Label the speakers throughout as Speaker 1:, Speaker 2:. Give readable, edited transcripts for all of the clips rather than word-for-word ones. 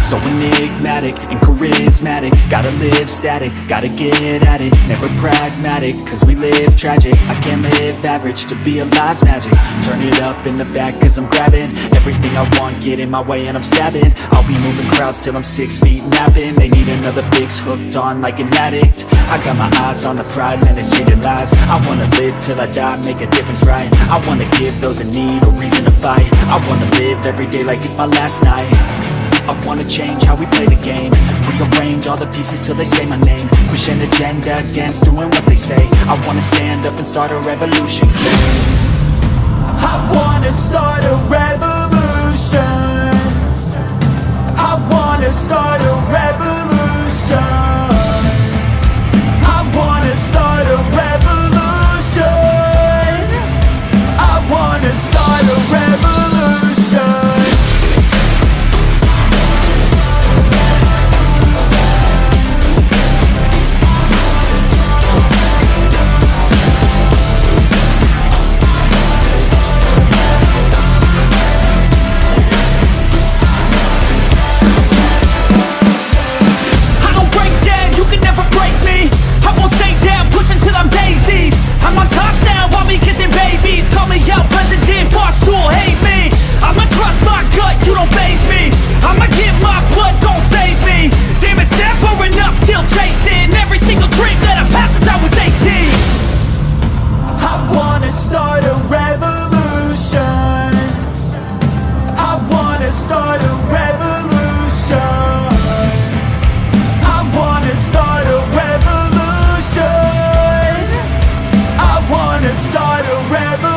Speaker 1: So enigmatic and charismatic, gotta live static, gotta get at it, never pragmatic, cause we live tragic. I can't live average, to be alive's magic. Turn it up in the back cause I'm grabbing everything I want, get in my way and I'm stabbing. I'll be moving crowds till I'm 6 feet napping. They need another fix, hooked on like an addict. I got my eyes on the prize and it's changing lives. I wanna live till I die, make a difference, right? I wanna give those in need a reason to fight. I wanna live every day like it's my last night. I wanna change how we play the game, rearrange all the pieces till they say my name, push an agenda against doing what they say. I wanna stand up and start a revolution. I wanna start a revolution. I wanna start a revolution. I wanna start a revolution. I wanna start a revolution. I'm on top now, while me kissing babies. Call me out, president, boss tool, hate me. I'ma trust my gut, you don't faze me. I'ma give my blood, don't save me. Damn it's never enough, still chasing every single dream that I've had since I was 18. I wanna start a revolution. I wanna start a revolution. I wanna start a revolution. I wanna start a revolution.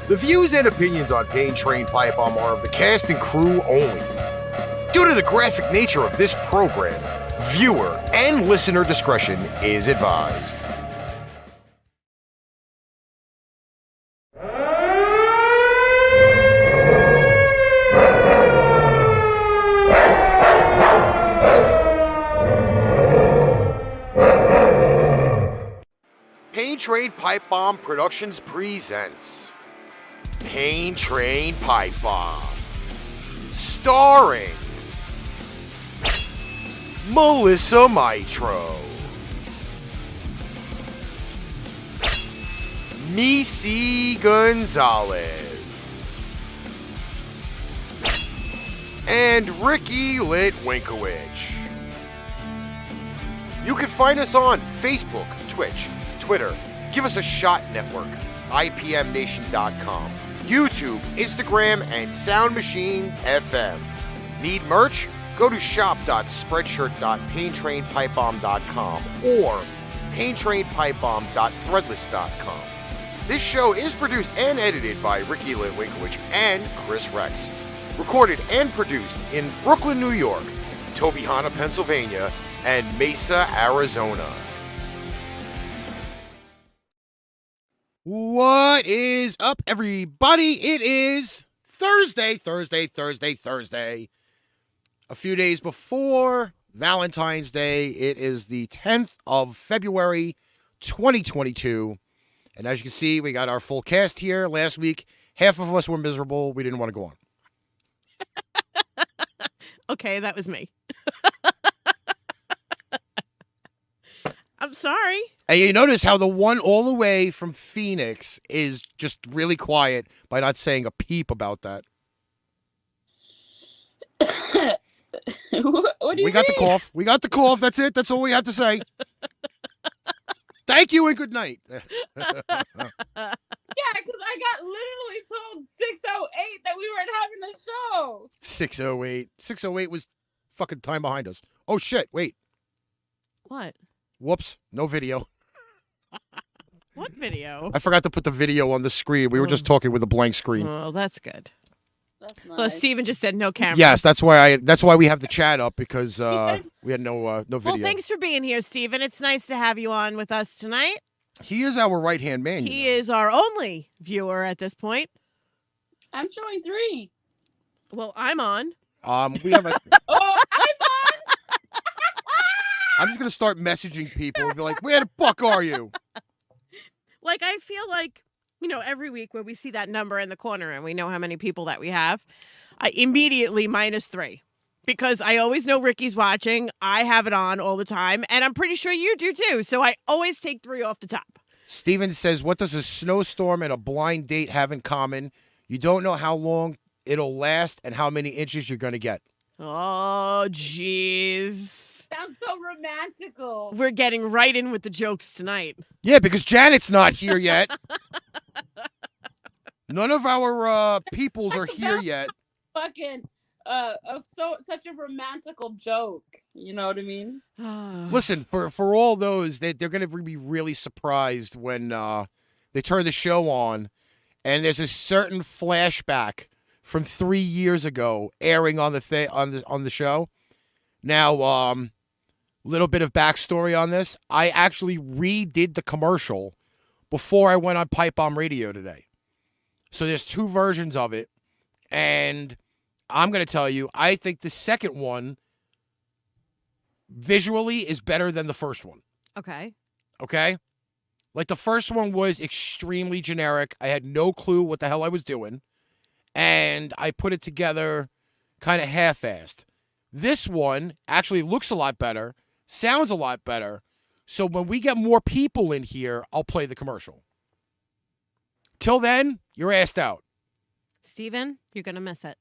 Speaker 2: The views and opinions on Train Pipebomb are of the cast and crew only. Due to the graphic nature of this program, viewer and listener discretion is advised. Train Pipebomb Productions presents Train Pipebomb, starring Melissa Mitro, Meice Gonzales, and Ricky Litwinkowich. You can find us on Facebook, Twitch, Twitter, Give Us a Shot Network, IPMNation.com, YouTube, Instagram, and Sound Machine FM. Need merch? Go to shop.spreadshirt.paintrainpipebomb.com or paintrainpipebomb.threadless.com. This show is produced and edited by Ricky Litwinkowich and Chris Rex. Recorded and produced in Brooklyn, New York, Tobyhanna, Pennsylvania, and Mesa, Arizona. What is up, everybody? It is Thursday. A few days before Valentine's Day. It is the 10th of February, 2022. And as you can see, we got our full cast here. Last week, half of us were miserable. We didn't want to go on.
Speaker 3: Okay, that was me. I'm sorry.
Speaker 2: And you notice how the one all the way from Phoenix is just really quiet by not saying a peep about that.
Speaker 4: What do you
Speaker 2: We got
Speaker 4: mean?
Speaker 2: the cough. We got the cough. That's it. That's all we have to say. Thank you and good night.
Speaker 4: Yeah, because I got literally told 6:08 that we weren't having a show.
Speaker 2: 6:08. 6:08 was fucking time behind us. Oh, shit. Wait.
Speaker 3: What?
Speaker 2: Whoops, no video.
Speaker 3: What video?
Speaker 2: I forgot to put the video on the screen. We were just talking with a blank screen.
Speaker 3: Oh, that's good.
Speaker 4: That's nice.
Speaker 3: Well, Steven just said no camera.
Speaker 2: Yes, that's why we have the chat up because we had no video.
Speaker 3: Well, thanks for being here, Steven. It's nice to have you on with us tonight.
Speaker 2: He is our right-hand man.
Speaker 3: He is our only viewer at this point.
Speaker 4: I'm showing 3.
Speaker 3: Well, I'm on.
Speaker 2: We have a.
Speaker 4: Oh, I'm
Speaker 2: I'm just gonna start messaging people and be like, "Where the fuck are you?"
Speaker 3: Like, I feel like, every week when we see that number in the corner and we know how many people that we have, I immediately -3. Because I always know Ricky's watching. I have it on all the time. And I'm pretty sure you do too. So I always take 3 off the top.
Speaker 2: Steven says, "What does a snowstorm and a blind date have in common? You don't know how long it'll last and how many inches you're gonna get."
Speaker 3: Oh, jeez.
Speaker 4: Sounds so romantical.
Speaker 3: We're getting right in with the jokes tonight.
Speaker 2: Yeah, because Janet's not here yet. None of our peoples are here yet.
Speaker 4: Fucking such a romantical joke. You know what I mean?
Speaker 2: Listen, for all those, they're going to be really surprised when they turn the show on, and there's a certain flashback from 3 years ago airing on the show. Now, little bit of backstory on this: I actually redid the commercial before I went on Pipebomb Radio today. So there's 2 versions of it, and I'm going to tell you, I think the second one visually is better than the first one.
Speaker 3: Okay.
Speaker 2: Okay? Like, the first one was extremely generic. I had no clue what the hell I was doing, and I put it together kind of half-assed. This one actually looks a lot better, sounds a lot better, so when we get more people in here, I'll play the commercial. Till then, you're asked out.
Speaker 3: Steven, you're going to miss it.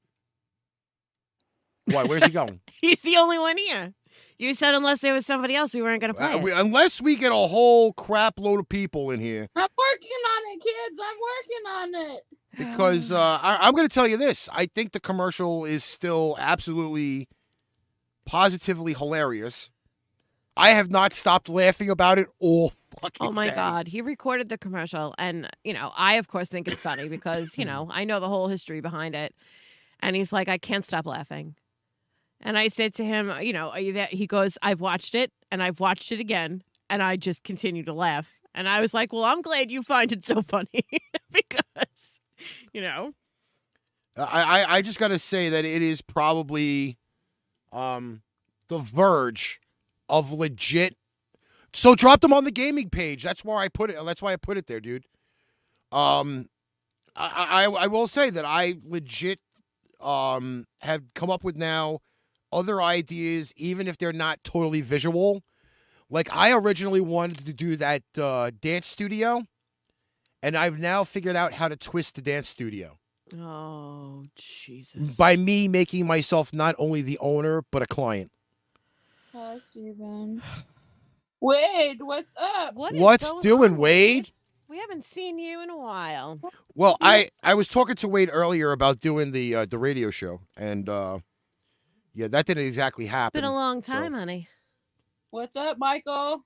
Speaker 2: Why? Where's he going?
Speaker 3: He's the only one here. You said unless there was somebody else, we weren't going to play it.
Speaker 2: Unless we get a whole crap load of people in here.
Speaker 4: I'm working on it, kids. I'm working on it.
Speaker 2: Because I'm going to tell you this. I think the commercial is still absolutely, positively hilarious. I have not stopped laughing about it all fucking
Speaker 3: Oh, my
Speaker 2: day.
Speaker 3: God. He recorded the commercial. And, I, of course, think it's funny because, I know the whole history behind it. And he's like, I can't stop laughing. And I said to him, are you there? He goes, I've watched it and I've watched it again. And I just continue to laugh. And I was like, well, I'm glad you find it so funny because,
Speaker 2: I just got to say that it is probably the verge of legit. So drop them on the gaming page. That's where I put it. That's why I put it there, dude. I will say that I legit have come up with now other ideas, even if they're not totally visual. Like, I originally wanted to do that dance studio, and I've now figured out how to twist the dance studio.
Speaker 3: Oh, Jesus.
Speaker 2: By me making myself not only the owner, but a client.
Speaker 4: Hi, Steven. Wade, what's up?
Speaker 2: What's doing, Wade?
Speaker 3: We haven't seen you in a while.
Speaker 2: Well, I was talking to Wade earlier about doing the radio show, and yeah, that didn't exactly happen.
Speaker 3: It's been a long time, honey.
Speaker 4: What's up, Michael?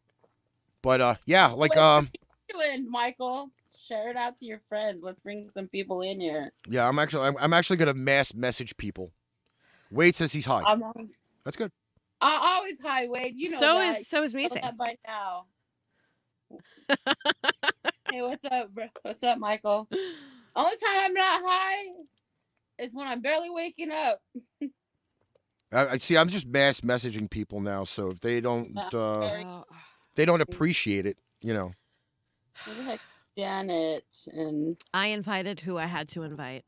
Speaker 2: But yeah, like
Speaker 4: England, Michael. Share it out to your friends. Let's bring some people in here.
Speaker 2: Yeah, I'm actually gonna mass message people. Wade says he's high. That's good.
Speaker 4: I always hi, Wade. You know that.
Speaker 3: So is
Speaker 4: You know
Speaker 3: Meice.
Speaker 4: that by now. Hey, what's up, bro? What's up, Michael? Only time I'm not high is when I'm barely waking up.
Speaker 2: I see. I'm just mass messaging people now, so if they don't appreciate it,
Speaker 4: Who the heck, Janet and
Speaker 3: I invited who I had to invite.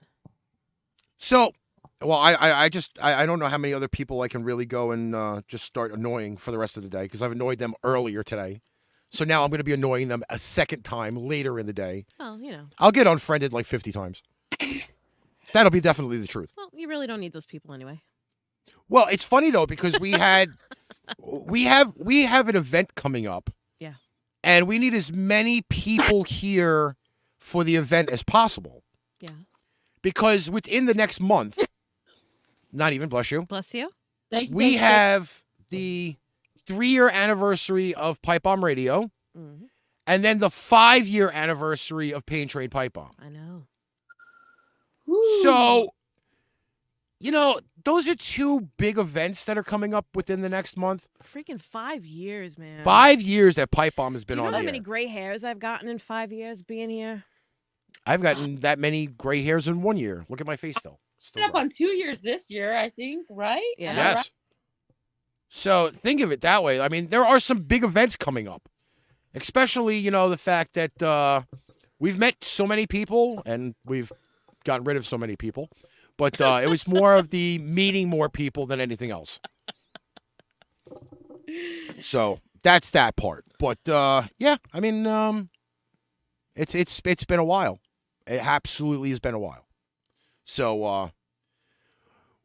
Speaker 2: So, well, I don't know how many other people I can really go and just start annoying for the rest of the day because I've annoyed them earlier today. So now I'm going to be annoying them a second time later in the day.
Speaker 3: Oh,
Speaker 2: I'll get unfriended like 50 times. That'll be definitely the truth.
Speaker 3: Well, you really don't need those people anyway.
Speaker 2: Well, it's funny though because we have an event coming up.
Speaker 3: Yeah.
Speaker 2: And we need as many people here for the event as possible.
Speaker 3: Yeah.
Speaker 2: Because within the next month, not even, bless you.
Speaker 3: Bless you.
Speaker 4: Thanks,
Speaker 2: We have the 3-year anniversary of Pipebomb Radio,
Speaker 3: Mhm.
Speaker 2: and then the 5-year anniversary of Train Pipebomb.
Speaker 3: I know.
Speaker 4: Woo.
Speaker 2: So, those are 2 big events that are coming up within the next month.
Speaker 3: Freaking 5 years, man.
Speaker 2: 5 years that Pipebomb has
Speaker 3: Do
Speaker 2: been
Speaker 3: you know
Speaker 2: on
Speaker 3: how
Speaker 2: the
Speaker 3: many
Speaker 2: air.
Speaker 3: gray hairs I've gotten in 5 years being here?
Speaker 2: I've gotten that many gray hairs in 1 year. Look at my face, though. Still
Speaker 4: Up
Speaker 2: gray.
Speaker 4: on 2 years this year, I think, right?
Speaker 3: Yeah.
Speaker 4: Am I right?
Speaker 2: Yes. So think of it that way. I mean, there are some big events coming up, especially, the fact that we've met so many people and we've gotten rid of so many people. But it was more of the meeting more people than anything else. So that's that part. But yeah, I mean, it's been a while. It absolutely has been a while. So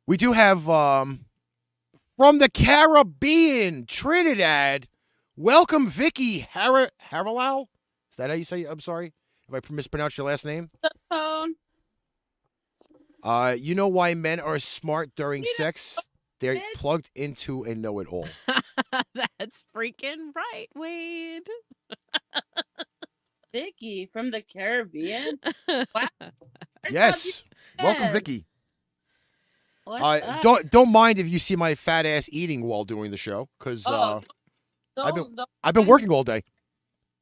Speaker 2: we do have from the Caribbean, Trinidad. Welcome, Vicky Harrelal. Is that how you say it? I'm sorry if I mispronounced your last name.
Speaker 4: Phone.
Speaker 2: You know why men are smart during
Speaker 4: You know,
Speaker 2: sex? They're
Speaker 4: bitch.
Speaker 2: plugged into a know-it-all.
Speaker 3: That's freaking right, Wade.
Speaker 4: Vicky from the Caribbean. Wow.
Speaker 2: Yes. Welcome, Vicky.
Speaker 4: What's up?
Speaker 2: Don't mind if you see my fat ass eating while doing the show, because
Speaker 4: Oh,
Speaker 2: I've
Speaker 4: don't
Speaker 2: been working all day.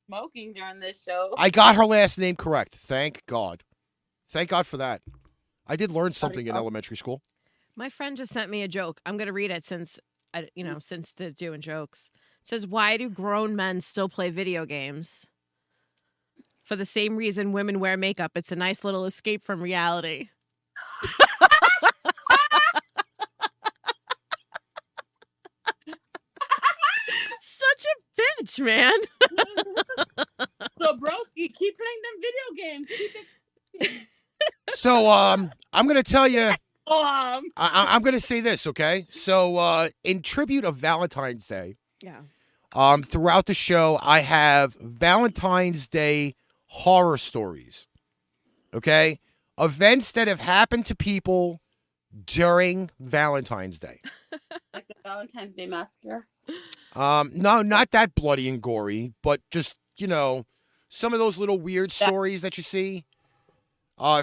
Speaker 4: smoking during this show.
Speaker 2: I got her last name correct. Thank God. Thank God for that. I did learn something in elementary school.
Speaker 3: My friend just sent me a joke. I'm gonna read it since since they're doing jokes. It says, "Why do grown men still play video games? For the same reason women wear makeup. It's a nice little escape from reality." Such a bitch, man.
Speaker 4: So, broski, keep playing them video games. Keep it.
Speaker 2: So I'm gonna tell you.
Speaker 4: Um,
Speaker 2: I'm gonna say this, okay? So in tribute of Valentine's Day,
Speaker 3: Yeah.
Speaker 2: throughout the show, I have Valentine's Day horror stories. Okay? Events that have happened to people during Valentine's Day.
Speaker 4: like the Valentine's Day massacre.
Speaker 2: No, not that bloody and gory, but just, some of those little weird stories that you see.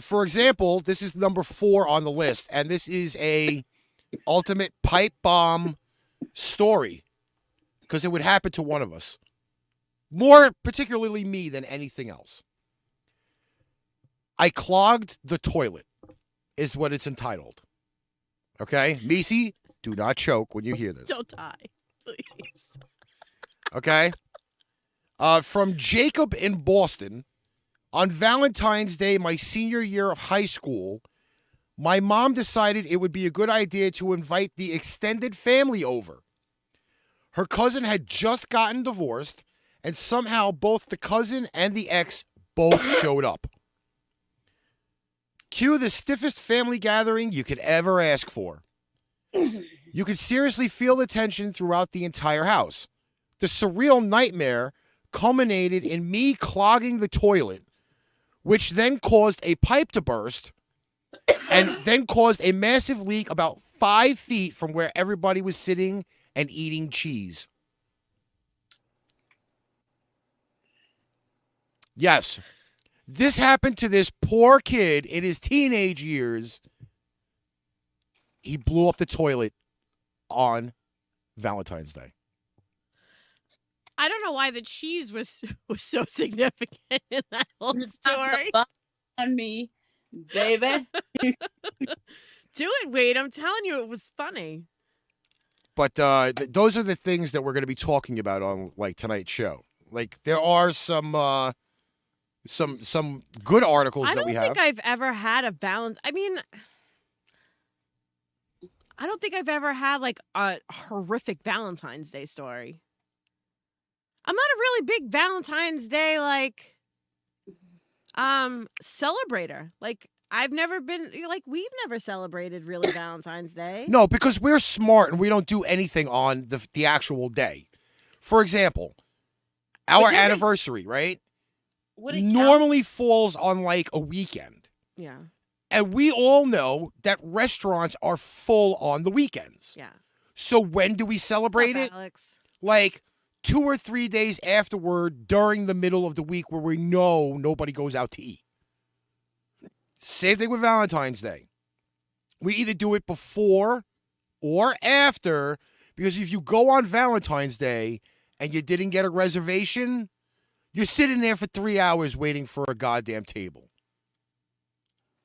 Speaker 2: For example, this is number 4 on the list, and this is a ultimate pipe bomb story because it would happen to one of us. More particularly me than anything else. I clogged the toilet is what it's entitled. Okay? Meice, do not choke when you hear this.
Speaker 3: Don't die, please.
Speaker 2: Okay? From Jacob in Boston. On Valentine's Day, my senior year of high school, my mom decided it would be a good idea to invite the extended family over. Her cousin had just gotten divorced, and somehow both the cousin and the ex both showed up. Cue the stiffest family gathering you could ever ask for. You could seriously feel the tension throughout the entire house. The surreal nightmare culminated in me clogging the toilet, which then caused a pipe to burst and then caused a massive leak about 5 feet from where everybody was sitting and eating cheese. Yes, this happened to this poor kid in his teenage years. He blew up the toilet on Valentine's Day.
Speaker 3: I don't know why the cheese was so significant in that whole story.
Speaker 4: On me, baby.
Speaker 3: Do it, Wade. I'm telling you, it was funny.
Speaker 2: But those are the things that we're going to be talking about on tonight's show. There are some good articles that we have.
Speaker 3: I don't think I've ever had a balance. I mean, I don't think I've ever had a horrific Valentine's Day story. I'm not a really big Valentine's Day celebrator. I've never been we've never celebrated really Valentine's Day.
Speaker 2: No, because we're smart and we don't do anything on the actual day. For example, our anniversary, right?
Speaker 4: Would it count?
Speaker 2: Normally falls on a weekend.
Speaker 3: Yeah.
Speaker 2: And we all know that restaurants are full on the weekends.
Speaker 3: Yeah.
Speaker 2: So when do we celebrate
Speaker 3: What's
Speaker 2: it?
Speaker 3: up, Alex?
Speaker 2: like 2 or 3 days afterward during the middle of the week where we know nobody goes out to eat. Same thing with Valentine's Day. We either do it before or after, because if you go on Valentine's Day and you didn't get a reservation, you're sitting there for 3 hours waiting for a goddamn table.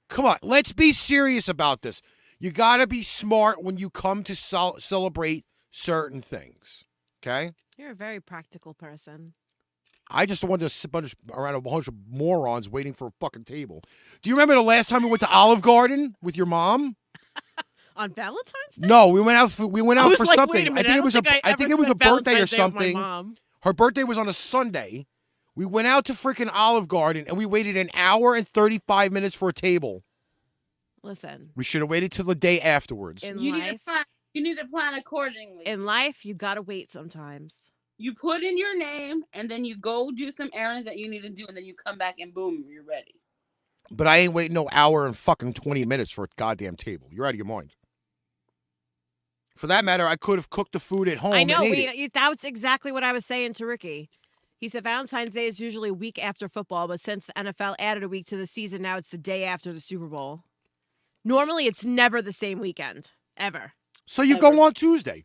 Speaker 2: Come on, let's be serious about this. You got to be smart when you come to celebrate certain things, okay?
Speaker 3: You're a very practical person.
Speaker 2: I just don't want to sit around a bunch of morons waiting for a fucking table. Do you remember the last time we went to Olive Garden with your mom?
Speaker 3: On Valentine's Day?
Speaker 2: No, we went out for
Speaker 3: like,
Speaker 2: something.
Speaker 3: wait a minute,
Speaker 2: I think it was a birthday or
Speaker 3: Valentine's Day with my
Speaker 2: something.
Speaker 3: mom.
Speaker 2: Her birthday was on a Sunday. We went out to freaking Olive Garden and we waited an hour and 35 minutes for a table.
Speaker 3: Listen.
Speaker 2: We should have waited till the day afterwards.
Speaker 3: In
Speaker 4: You
Speaker 3: life,
Speaker 4: need to plan accordingly.
Speaker 3: in life, you gotta wait sometimes.
Speaker 4: You put in your name, and then you go do some errands that you need to do, and then you come back and boom, you're ready.
Speaker 2: But I ain't waiting no hour and fucking 20 minutes for a goddamn table. You're out of your mind. For that matter, I could have cooked the food at home.
Speaker 3: I know.
Speaker 2: And ate it.
Speaker 3: That's exactly what I was saying to Ricky. He said Valentine's Day is usually a week after football, but since the NFL added a week to the season, now it's the day after the Super Bowl. Normally, it's never the same weekend, ever.
Speaker 2: So you go on Tuesday.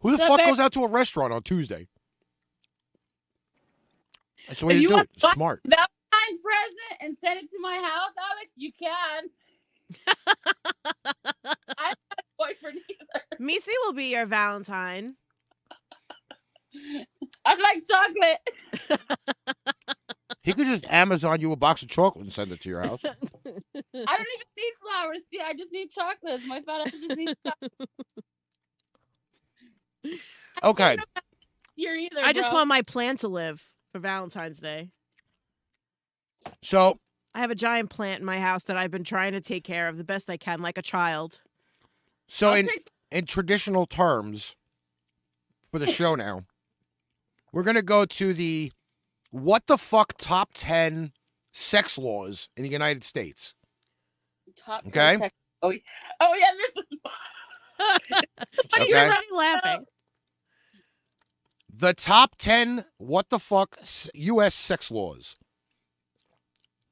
Speaker 2: Who the fuck goes out to a restaurant on Tuesday? That's the way you do it. Smart.
Speaker 4: Valentine's present and send it to my house, Alex. You can. I'm not a boyfriend either.
Speaker 3: Meice will be your Valentine.
Speaker 4: I'd like chocolate.
Speaker 2: He could just Amazon you a box of chocolate and send it to your house.
Speaker 4: I don't even need flowers. See, I just need chocolates. My fat ass just needs chocolate.
Speaker 2: Okay.
Speaker 3: I just want my plant to live for Valentine's Day.
Speaker 2: So
Speaker 3: I have a giant plant in my house that I've been trying to take care of the best I can, like a child.
Speaker 2: So in traditional terms for the show now, we're going to go to the what the fuck top 10 sex laws in the United States.
Speaker 4: Top 10
Speaker 2: okay?
Speaker 4: sex. Oh yeah, this is...
Speaker 2: Okay.
Speaker 3: You're already laughing.
Speaker 2: The top 10 what the fuck U.S. sex laws.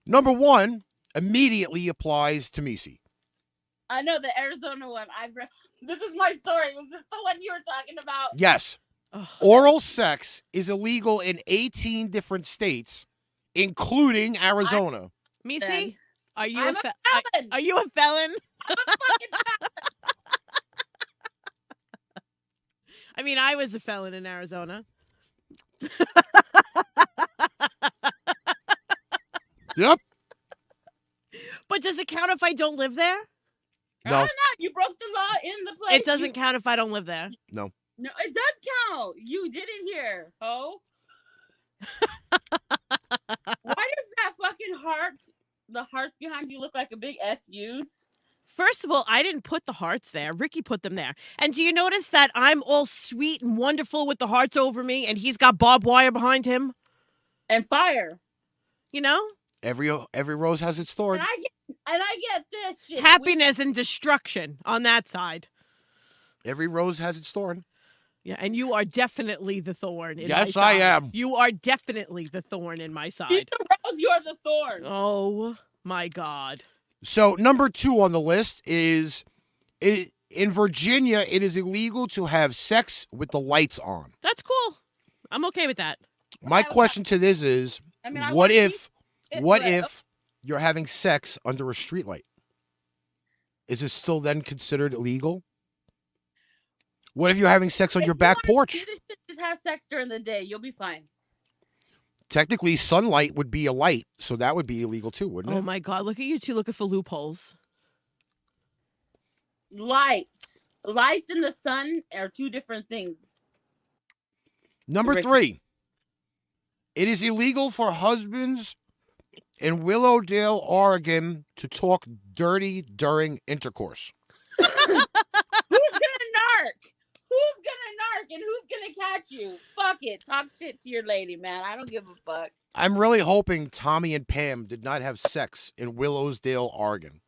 Speaker 2: Number 1 immediately applies to Meice.
Speaker 4: I know the Arizona one. This is my story. Was this the one you were talking about?
Speaker 2: Yes.
Speaker 3: Ugh.
Speaker 2: Oral sex is illegal in 18 different states, including Arizona.
Speaker 3: Meice, are you
Speaker 4: I'm a felon.
Speaker 3: Are you a felon?
Speaker 4: I'm a fucking felon.
Speaker 3: I mean, I was a felon in Arizona.
Speaker 2: Yep.
Speaker 3: But does it count if I don't live there?
Speaker 4: I don't know. You broke the law in the place.
Speaker 3: It doesn't count if I don't live there.
Speaker 2: No.
Speaker 4: No, it does count. You did it here, ho. Why does that fucking the hearts behind you look like a big FUs?
Speaker 3: First of all, I didn't put the hearts there. Ricky put them there. And do you notice that I'm all sweet and wonderful with the hearts over me, and he's got barbed wire behind him?
Speaker 4: And fire.
Speaker 3: You know?
Speaker 2: Every rose has its thorn.
Speaker 4: And I get this shit.
Speaker 3: Happiness and destruction on that side.
Speaker 2: Every rose has its thorn.
Speaker 3: Yeah, and you are definitely the thorn in my
Speaker 2: Yes,
Speaker 3: side.
Speaker 2: I am.
Speaker 3: You are definitely the thorn in my
Speaker 4: She's
Speaker 3: side.
Speaker 4: the rose, you're the thorn.
Speaker 3: Oh, my God.
Speaker 2: So number 2 on the list is in Virginia, it is illegal to have sex with the lights on.
Speaker 3: That's cool. I'm okay with that.
Speaker 2: My question to this is, what if you're having sex under a streetlight? Is it still then considered illegal? What if you're having sex on your back porch?
Speaker 4: Just have sex during the day. You'll be fine.
Speaker 2: Technically, sunlight would be a light, so that would be illegal too, wouldn't it?
Speaker 3: Oh, my God. Look at you two looking for loopholes.
Speaker 4: Lights in the sun are two different things.
Speaker 2: Number 3. It is illegal for husbands in Willowdale, Oregon, to talk dirty during intercourse.
Speaker 4: Who's gonna narc? Who's gonna narc and who's gonna catch you? Fuck it. Talk shit to your lady, man. I don't give a fuck.
Speaker 2: I'm really hoping Tommy and Pam did not have sex in Willowdale, Oregon.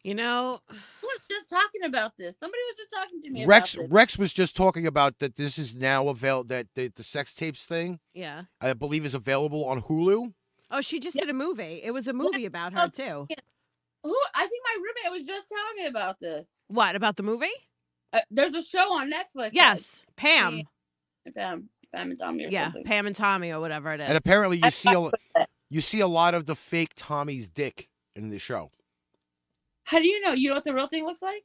Speaker 3: You know,
Speaker 4: I was just talking about this. Somebody was just talking to me
Speaker 2: Rex
Speaker 4: about this.
Speaker 2: Rex was just talking about that this is now available, that the sex tapes thing,
Speaker 3: Yeah.
Speaker 2: I believe, is available on Hulu.
Speaker 3: Oh, she just did a movie. It was a movie about her too.
Speaker 4: Who? I think my roommate was just telling me about this.
Speaker 3: What about the movie?
Speaker 4: There's a show on Netflix.
Speaker 3: Yes, Pam.
Speaker 4: Pam and Tommy or
Speaker 3: Yeah,
Speaker 4: something.
Speaker 3: Pam and Tommy or whatever it is.
Speaker 2: And apparently
Speaker 4: I
Speaker 2: you see a lot of the fake Tommy's dick in the show.
Speaker 4: How do you know? You know what the real thing looks like?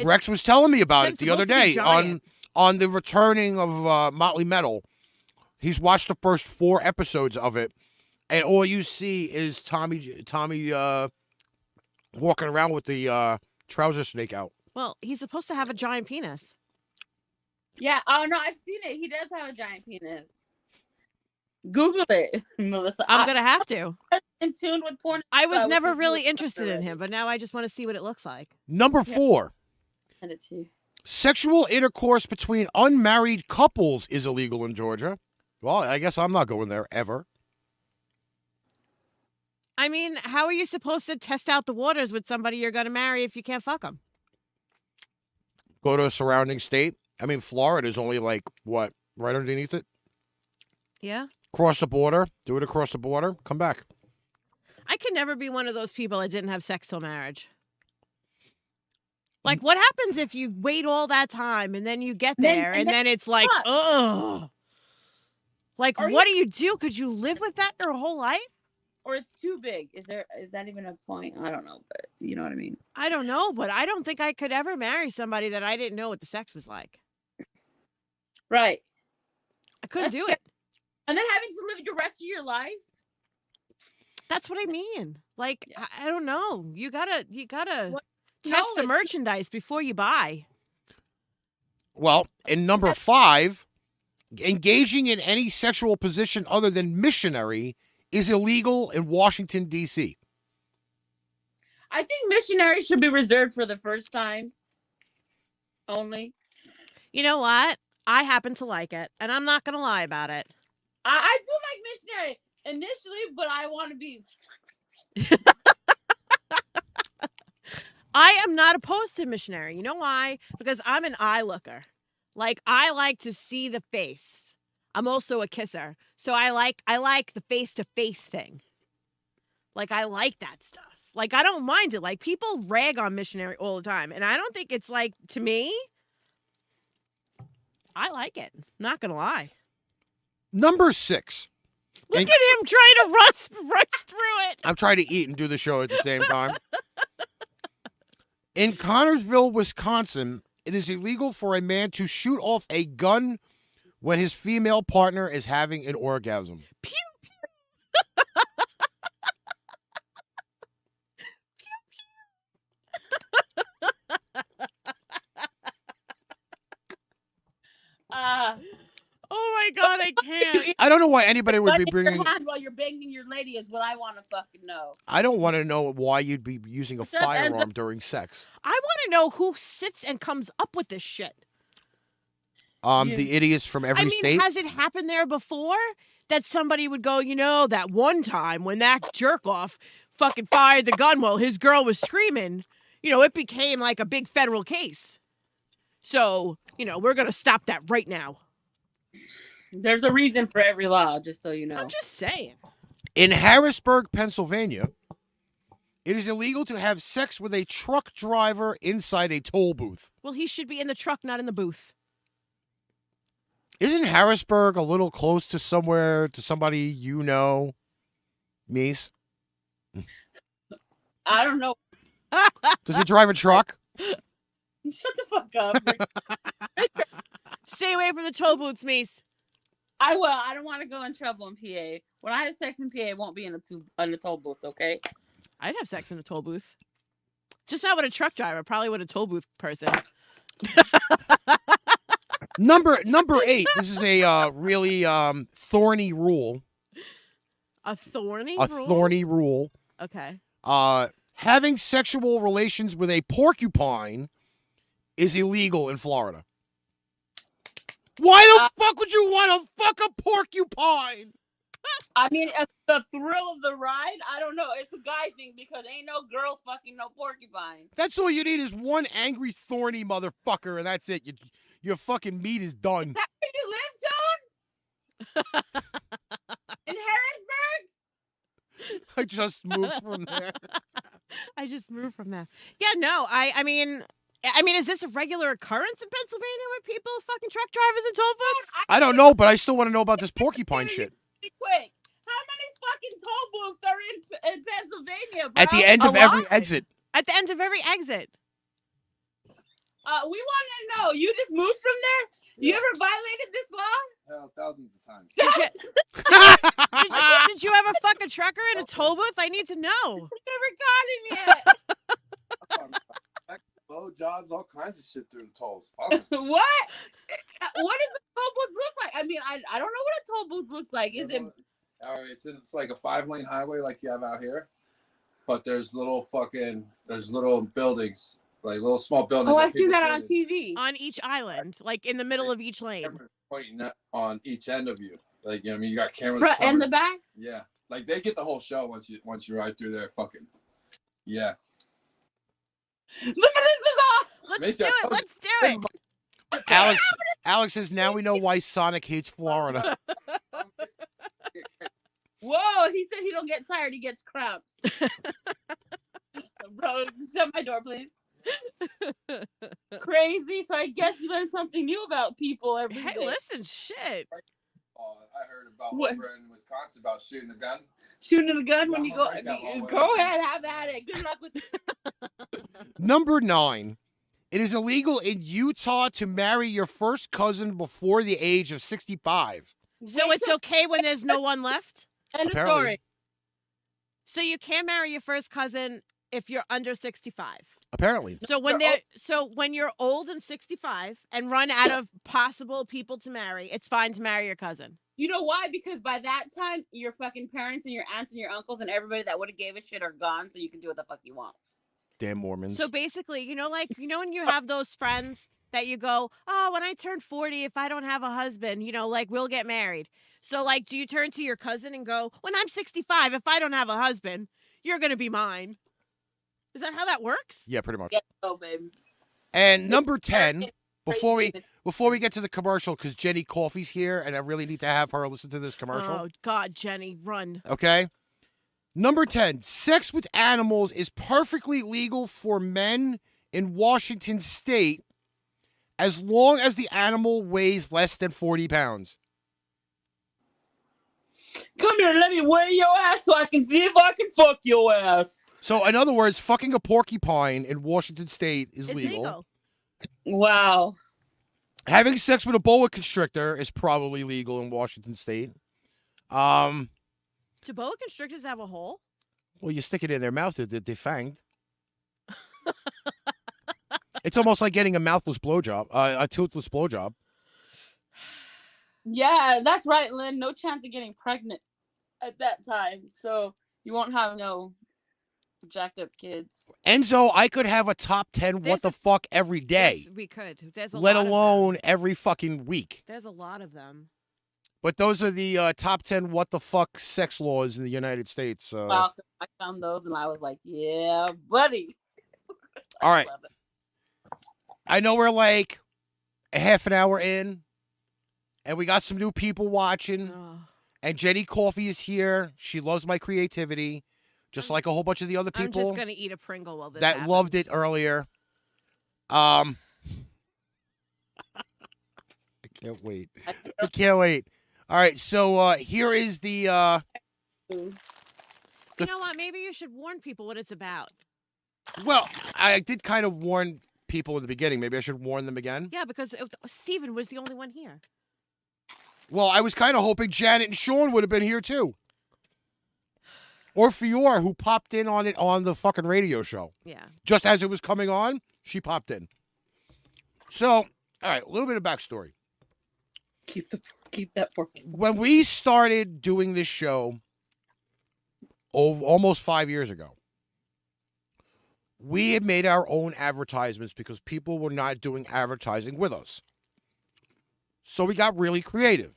Speaker 2: Rex was telling me about it
Speaker 3: It's
Speaker 2: the other
Speaker 3: supposed to be
Speaker 2: day
Speaker 3: giant.
Speaker 2: on the returning of Motley Metal. He's watched the first 4 episodes of it, and all you see is Tommy walking around with the trouser snake out.
Speaker 3: Well, he's supposed to have a giant penis.
Speaker 4: Yeah. Oh no, I've seen it. He does have a giant penis. Google it, Melissa.
Speaker 3: I'm gonna have to.
Speaker 4: In tune with porn.
Speaker 3: I was
Speaker 4: with
Speaker 3: never
Speaker 4: the
Speaker 3: really
Speaker 4: Google
Speaker 3: interested in
Speaker 4: already.
Speaker 3: him, but now I just want to see what it looks like.
Speaker 2: Number 4,
Speaker 4: Send it to you.
Speaker 2: sexual intercourse between unmarried couples is illegal in Georgia. Well, I guess I'm not going there ever.
Speaker 3: I mean, how are you supposed to test out the waters with somebody you're going to marry if you can't fuck them?
Speaker 2: Go to a surrounding state. I mean, Florida's only like, what, right underneath it?
Speaker 3: Yeah.
Speaker 2: Cross the border. Do it across the border. Come back.
Speaker 3: I could never be one of those people that didn't have sex till marriage. Like, what happens if you wait all that time and then you get there and then it's like,
Speaker 4: fuck.
Speaker 3: ugh. Like,
Speaker 4: Are
Speaker 3: what do you do? Could you live with that your whole life?
Speaker 4: Or it's too big. Is that even a point? I don't know, but you know what I mean.
Speaker 3: I don't know, but I don't think I could ever marry somebody that I didn't know what the sex was like.
Speaker 4: Right.
Speaker 3: I couldn't
Speaker 4: That's
Speaker 3: do it.
Speaker 4: And then having to live the rest of your life.
Speaker 3: That's what I mean. Like,
Speaker 4: Yeah.
Speaker 3: I don't know. You gotta
Speaker 4: What?
Speaker 3: test the
Speaker 4: No,
Speaker 3: merchandise before you buy.
Speaker 2: Well, in number 5, engaging in any sexual position other than missionary is illegal in Washington, D.C.
Speaker 4: I think missionary should be reserved for the first time only.
Speaker 3: You know what? I happen to like it, and I'm not gonna lie about it.
Speaker 4: I do like missionary initially, but I want to be.
Speaker 3: I am not opposed to missionary. You know why? Because I'm an eye looker. Like, I like to see the face. I'm also a kisser. So I like the face-to-face thing. Like, I like that stuff. Like, I don't mind it. Like, people rag on missionary all the time. And I don't think it's like, to me, I like it. Not gonna lie.
Speaker 2: Number 6.
Speaker 3: Look
Speaker 2: And-
Speaker 3: at him trying to rush through it.
Speaker 2: I'm trying to eat and do the show at the same time. In Connorsville, Wisconsin, it is illegal for a man to shoot off a gun when his female partner is having an orgasm.
Speaker 3: Pew, Oh my God, I can't.
Speaker 2: I don't know why anybody would be
Speaker 4: Gun in your
Speaker 2: bringing.
Speaker 4: hand while you're banging your lady is what I want to fucking know.
Speaker 2: I don't want to know why you'd be using a
Speaker 4: Shut up, and-
Speaker 2: firearm during sex.
Speaker 3: I want to know who sits and comes up with this shit.
Speaker 2: The idiots from every
Speaker 3: I mean,
Speaker 2: state.
Speaker 3: has it happened there before that somebody would go, you know, that one time when that jerk off fucking fired the gun while his girl was screaming, you know, it became like a big federal case. So, you know, we're going to stop that right now.
Speaker 4: There's a reason for every law, just so you know.
Speaker 3: I'm just saying.
Speaker 2: In Harrisburg, Pennsylvania, it is illegal to have sex with a truck driver inside a toll booth.
Speaker 3: Well, he should be in the truck, not in the booth.
Speaker 2: Isn't Harrisburg a little close to somewhere, to somebody you know, Meice?
Speaker 4: I don't know.
Speaker 2: Does he drive a truck?
Speaker 4: Shut the fuck up.
Speaker 3: Stay away from the toll booths, Meice.
Speaker 4: I will. I don't want to go in trouble in PA. When I have sex in PA, it won't be in a toll booth, okay?
Speaker 3: I'd have sex in a toll booth. Just not with a truck driver, probably with a toll booth person.
Speaker 2: Number 8. This is a really thorny rule.
Speaker 3: A thorny
Speaker 2: A
Speaker 3: rule?
Speaker 2: thorny rule.
Speaker 3: Okay.
Speaker 2: Having sexual relations with a porcupine is illegal in Florida. Why the fuck would you want to fuck a porcupine?
Speaker 4: I mean, the thrill of the ride, I don't know. It's a guy thing because ain't no girls fucking no porcupine.
Speaker 2: That's all you need is one angry, thorny motherfucker, and that's it. Your fucking meat is done.
Speaker 4: Is that where you live, Joan? In Harrisburg?
Speaker 2: I just moved from there.
Speaker 3: I just moved from there. Yeah, no, I mean, is this a regular occurrence in Pennsylvania with people fucking truck drivers and toll booths?
Speaker 2: I don't know, but I still want to know about this porcupine shit.
Speaker 4: Be quick. How many fucking toll booths are in Pennsylvania, bro?
Speaker 2: At the end of every exit.
Speaker 3: At the end of every exit.
Speaker 4: We want to know. You just moved from there? You ever violated this law?
Speaker 5: Hell, thousands of times.
Speaker 3: Did you ever fuck a trucker in a toll booth? I need to know.
Speaker 4: Never caught him yet.
Speaker 5: Low jobs, all kinds of shit through the tolls.
Speaker 4: What? What does a toll booth look like? I mean, I don't know what a toll booth looks like. Is it?
Speaker 5: All right, it's like a 5-lane highway like you have out here, but there's little buildings, like little small buildings.
Speaker 4: Oh, I've seen that on TV.
Speaker 3: On each island, like in the middle of each lane.
Speaker 5: Pointing on each end of you, like I mean, you got cameras.
Speaker 4: Front and the back.
Speaker 5: Yeah, like they get the whole show once you ride through there. Fucking, yeah.
Speaker 4: Look at this is all.
Speaker 3: Let's do it. Let's do it.
Speaker 2: Alex says now we know why Sonic hates Florida.
Speaker 4: Whoa, he said he don't get tired, he gets cramps. Bro, shut my door, please. Crazy. So I guess you learn something new about people every day.
Speaker 3: Hey, listen, shit.
Speaker 5: I heard about
Speaker 4: What?
Speaker 5: over in Wisconsin about shooting a gun.
Speaker 4: Shooting a gun when
Speaker 5: I'm
Speaker 4: you
Speaker 5: gonna
Speaker 4: go.
Speaker 5: break that one
Speaker 4: Go
Speaker 5: way.
Speaker 4: ahead, have at it. Good luck with
Speaker 2: Number 9. It is illegal in Utah to marry your first cousin before the age of 65.
Speaker 3: So it's okay when there's no one left?
Speaker 4: End of
Speaker 2: Apparently.
Speaker 4: story.
Speaker 3: So you can't marry your first cousin if you're under 65.
Speaker 2: Apparently.
Speaker 3: So when when you're old and 65 and run out of possible people to marry, it's fine to marry your cousin.
Speaker 4: You know why? Because by that time, your fucking parents and your aunts and your uncles and everybody that would have gave a shit are gone, so you can do what the fuck you want.
Speaker 2: Damn Mormons.
Speaker 3: So basically, when you have those friends that you go, oh, when I turn 40, if I don't have a husband, we'll get married. So do you turn to your cousin and go, when I'm 65, if I don't have a husband, you're going to be mine. Is that how that works?
Speaker 2: Yeah, pretty much.
Speaker 4: Yeah, oh, babe.
Speaker 2: And number 10, before we get to the commercial, because Jenny Coffey's here, and I really need to have her listen to this commercial.
Speaker 3: Oh, God, Jenny, run.
Speaker 2: Okay? Number 10, sex with animals is perfectly legal for men in Washington State as long as the animal weighs less than 40 pounds.
Speaker 4: Come here, let me weigh your ass so I can see if I can fuck your ass.
Speaker 2: So, in other words, fucking a porcupine in Washington State is
Speaker 3: It's legal.
Speaker 4: Wow.
Speaker 2: Having sex with a boa constrictor is probably legal in Washington State.
Speaker 3: Do boa constrictors have a hole?
Speaker 2: Well, you stick it in their mouth, they're defanged. It's almost like getting a mouthless blowjob, a toothless blowjob.
Speaker 4: Yeah, that's right, Lynn. No chance of getting pregnant at that time. So you won't have no jacked up kids.
Speaker 2: Enzo, I could have a top 10 what the fuck every day.
Speaker 3: Yes, we could. There's a
Speaker 2: Let
Speaker 3: lot of
Speaker 2: alone
Speaker 3: them.
Speaker 2: every fucking week.
Speaker 3: There's a lot of them.
Speaker 2: But those are the top 10 what the fuck sex laws in the United States.
Speaker 4: Wow, I found those and I was like, yeah, buddy.
Speaker 2: All right.
Speaker 4: Love it.
Speaker 2: I know we're like a half an hour in, and we got some new people watching.
Speaker 3: Oh.
Speaker 2: And Jenny Coffey is here. She loves my creativity, just like a whole bunch of the other
Speaker 3: I'm
Speaker 2: people
Speaker 3: just going to eat a Pringle while this
Speaker 2: that
Speaker 3: happens.
Speaker 2: loved it earlier. I can't wait. I can't wait. All right, so here is the.
Speaker 3: You know what? Maybe you should warn people what it's about.
Speaker 2: Well, I did kind of warn people in the beginning. Maybe I should warn them again.
Speaker 3: Yeah, because Steven was the only one here.
Speaker 2: Well, I was kind of hoping Janet and Sean would have been here too. Or Fiora, who popped in on it on the fucking radio show.
Speaker 3: Yeah.
Speaker 2: Just as it was coming on, she popped in. So, all right, a little bit of backstory.
Speaker 4: Keep that for me.
Speaker 2: When we started doing this show almost 5 years ago, we had made our own advertisements because people were not doing advertising with us. So we got really creative.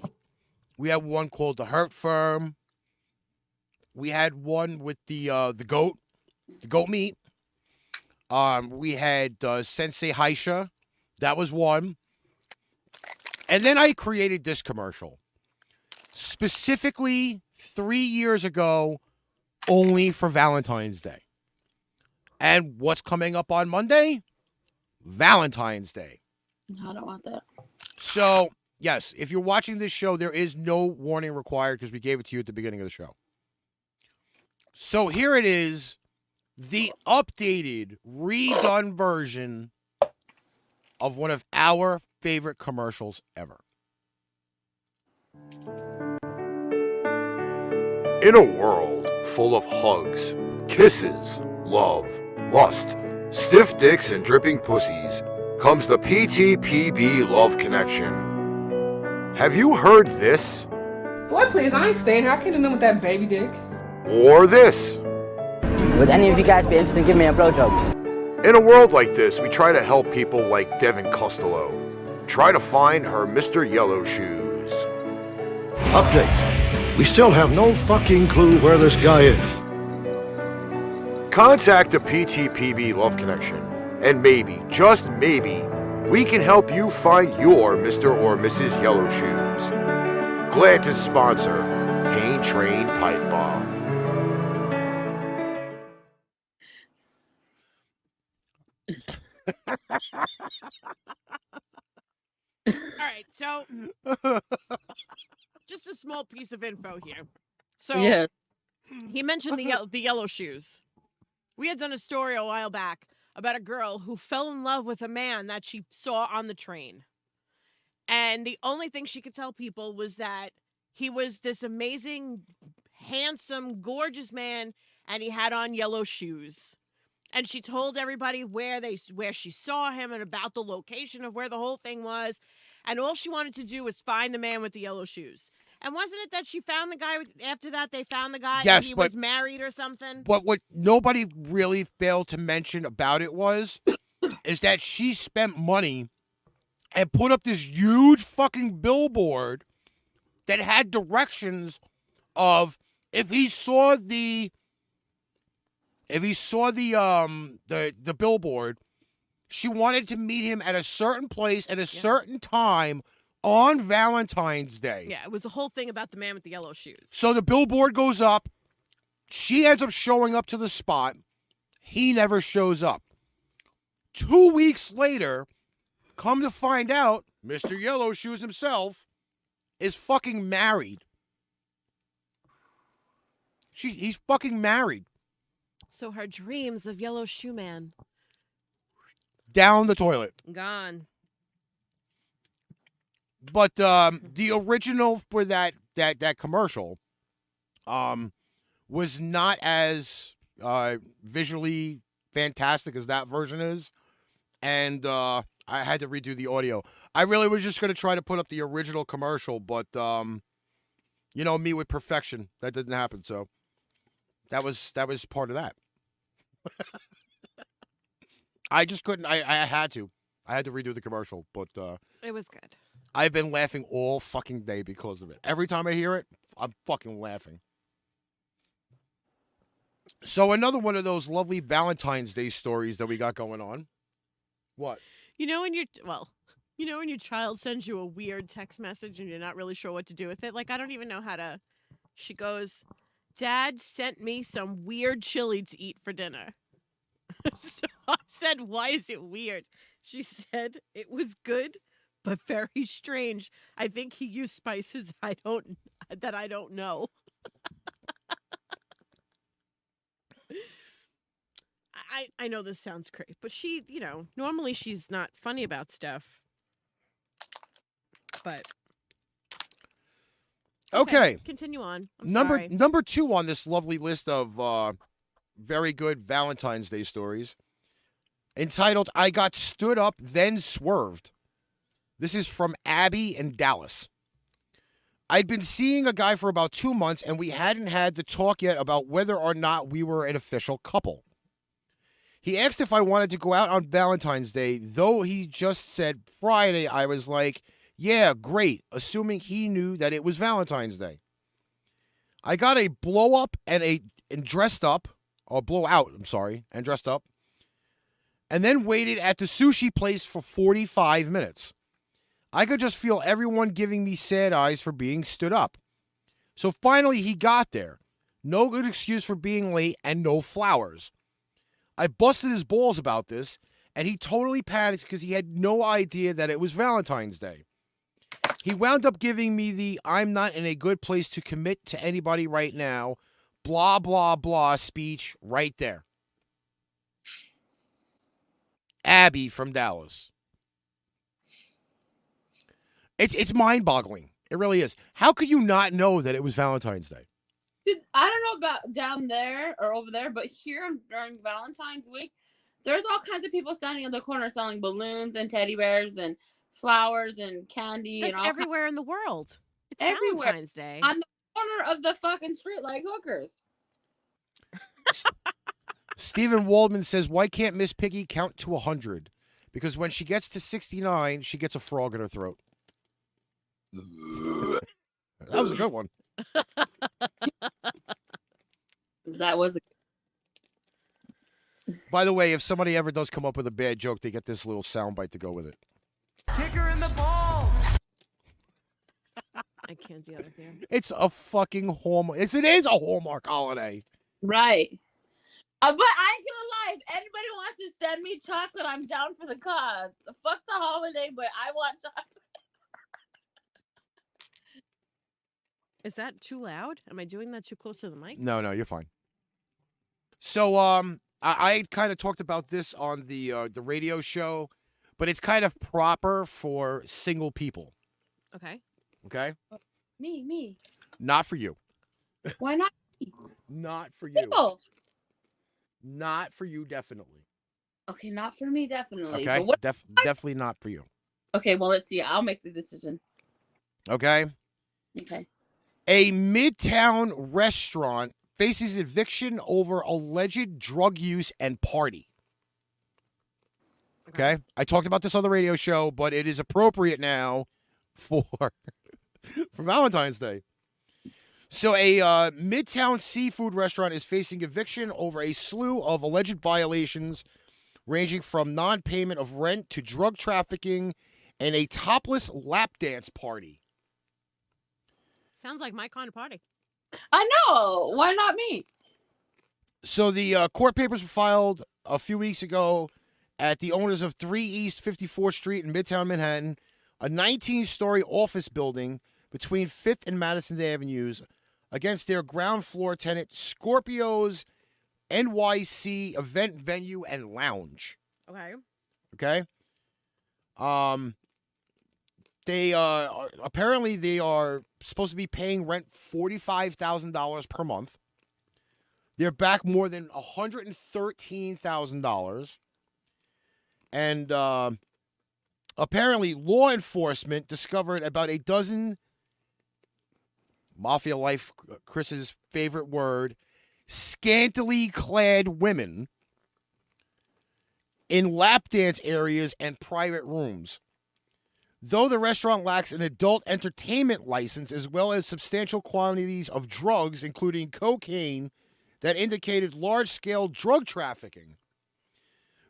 Speaker 2: We had one called The Hurt Firm. We had one with the goat meat. We had Sensei Haisha. That was one. And then I created this commercial. Specifically 3 years ago, only for Valentine's Day. And what's coming up on Monday? Valentine's Day.
Speaker 4: I don't want that.
Speaker 2: So, yes, if you're watching this show, there is no warning required because we gave it to you at the beginning of the show. So here it is, the updated, redone version of one of our favorite commercials ever.
Speaker 6: In a world full of hugs, kisses, love, lust, stiff dicks, and dripping pussies, comes the PTPB Love Connection. Have you heard this?
Speaker 7: Boy, please, I ain't staying here. I can't do nothing with that baby dick.
Speaker 6: Or this?
Speaker 8: Would any of you guys be interested in giving me a blowjob?
Speaker 6: In a world like this, we try to help people like Devin Costello. Try to find her Mr. Yellow Shoes.
Speaker 9: Update. We still have no fucking clue where this guy is.
Speaker 6: Contact the PTPB Love Connection, and maybe, just maybe, we can help you find your Mr. or Mrs. Yellow Shoes. Glad to sponsor Train Pipebomb.
Speaker 3: All right, so just a small piece of info here. So
Speaker 4: Yeah.
Speaker 3: he mentioned the yellow shoes. We had done a story a while back about a girl who fell in love with a man that she saw on the train. And the only thing she could tell people was that he was this amazing, handsome, gorgeous man, and he had on yellow shoes. And she told everybody where she saw him and about the location of where the whole thing was. And all she wanted to do was find the man with the yellow shoes. And wasn't it that she found the guy after that? They found the guy
Speaker 2: Yes,
Speaker 3: and he
Speaker 2: but-
Speaker 3: was married or something?
Speaker 2: But what nobody really failed to mention about it is that she spent money and put up this huge fucking billboard that had directions of if he saw the billboard, she wanted to meet him at a certain place at a certain time on Valentine's Day.
Speaker 3: Yeah, it was a whole thing about the man with the yellow shoes.
Speaker 2: So the billboard goes up. She ends up showing up to the spot. He never shows up. 2 weeks later, come to find out, Mr. Yellow Shoes himself is fucking married. He's fucking married.
Speaker 3: So her dreams of yellow shoe man
Speaker 2: Down the toilet.
Speaker 3: gone.
Speaker 2: But the original for that commercial was not as visually fantastic as that version is. And I had to redo the audio. I really was just going to try to put up the original commercial, but me with perfection, that didn't happen. So that was part of that. I just couldn't. I had to redo the commercial, but
Speaker 3: It was good.
Speaker 2: I've been laughing all fucking day because of it. Every time I hear it, I'm fucking laughing. So another one of those lovely Valentine's Day stories that we got going on. What?
Speaker 3: You know when your child sends you a weird text message and you're not really sure what to do with it? Like, I don't even know how to. She goes, Dad sent me some weird chili to eat for dinner. So I said, why is it weird? She said, it was good, but very strange. I think he used spices I don't know. I know this sounds crazy, but she, normally she's not funny about stuff. But
Speaker 2: Okay.
Speaker 3: Continue on. I'm
Speaker 2: Number
Speaker 3: sorry.
Speaker 2: number 2 on this lovely list of very good Valentine's Day stories, entitled "I Got Stood Up Then Swerved." This is from Abby in Dallas. I'd been seeing a guy for about 2 months, and we hadn't had the talk yet about whether or not we were an official couple. He asked if I wanted to go out on Valentine's Day, though he just said Friday. I was like, yeah, great, assuming he knew that it was Valentine's Day. I got a blow up and dressed up, or blow out, I'm sorry, and dressed up, and then waited at the sushi place for 45 minutes. I could just feel everyone giving me sad eyes for being stood up. So finally he got there. No good excuse for being late and no flowers. I busted his balls about this, and he totally panicked because he had no idea that it was Valentine's Day. He wound up giving me the "I'm not in a good place to commit to anybody right now, blah, blah, blah" speech right there. Abby from Dallas. It's mind-boggling. It really is. How could you not know that it was Valentine's Day?
Speaker 4: I don't know about down there or over there, but here during Valentine's week, there's all kinds of people standing in the corner selling balloons and teddy bears and flowers and candy.
Speaker 3: That's
Speaker 4: and all
Speaker 3: everywhere in the world. It's
Speaker 4: everywhere.
Speaker 3: Valentine's Day.
Speaker 4: On the corner of the fucking street like hookers.
Speaker 2: Stephen Waldman says, why can't Miss Piggy count to 100? Because when she gets to 69, she gets a frog in her throat. That was a good one.
Speaker 4: That was
Speaker 2: By the way, if somebody ever does come up with a bad joke, they get this little soundbite to go with it.
Speaker 10: Kick her in the balls.
Speaker 3: I can't see out of here.
Speaker 2: It's a fucking Hallmark. It is a Hallmark holiday.
Speaker 4: right. But I ain't gonna lie. If anybody wants to send me chocolate, I'm down for the cause. Fuck the holiday, but I want chocolate.
Speaker 3: Is that too loud? Am I doing that too close to the mic?
Speaker 2: No, you're fine. So, I kind of talked about this on the radio show, but it's kind of proper for single people.
Speaker 3: Okay.
Speaker 2: Okay.
Speaker 4: Me.
Speaker 2: Not for you.
Speaker 4: Why not?
Speaker 2: Not for you.
Speaker 4: Single.
Speaker 2: Not for you, definitely.
Speaker 4: Okay, not for me, definitely.
Speaker 2: Okay.
Speaker 4: But what?
Speaker 2: Definitely not for you.
Speaker 4: Okay, well, let's see. I'll make the decision.
Speaker 2: Okay.
Speaker 4: Okay.
Speaker 2: A Midtown restaurant faces eviction over alleged drug use and party. Okay. I talked about this on the radio show, but it is appropriate now for Valentine's Day. So a Midtown seafood restaurant is facing eviction over a slew of alleged violations ranging from non-payment of rent to drug trafficking and a topless lap dance party.
Speaker 3: Sounds like my kind of party.
Speaker 4: I know. Why not me?
Speaker 2: So the court papers were filed a few weeks ago at the owners of 3 East 54th Street in Midtown Manhattan, a 19-story office building between 5th and Madison Avenues, against their ground floor tenant Scorpio's NYC event venue and lounge.
Speaker 3: Okay.
Speaker 2: Okay. They apparently they are supposed to be paying rent $45,000 per month. They're back more than $113,000. And apparently law enforcement discovered about a dozen, Mafia Life, Chris's favorite word, scantily clad women in lap dance areas and private rooms. Though the restaurant lacks an adult entertainment license as well as substantial quantities of drugs, including cocaine, that indicated large-scale drug trafficking.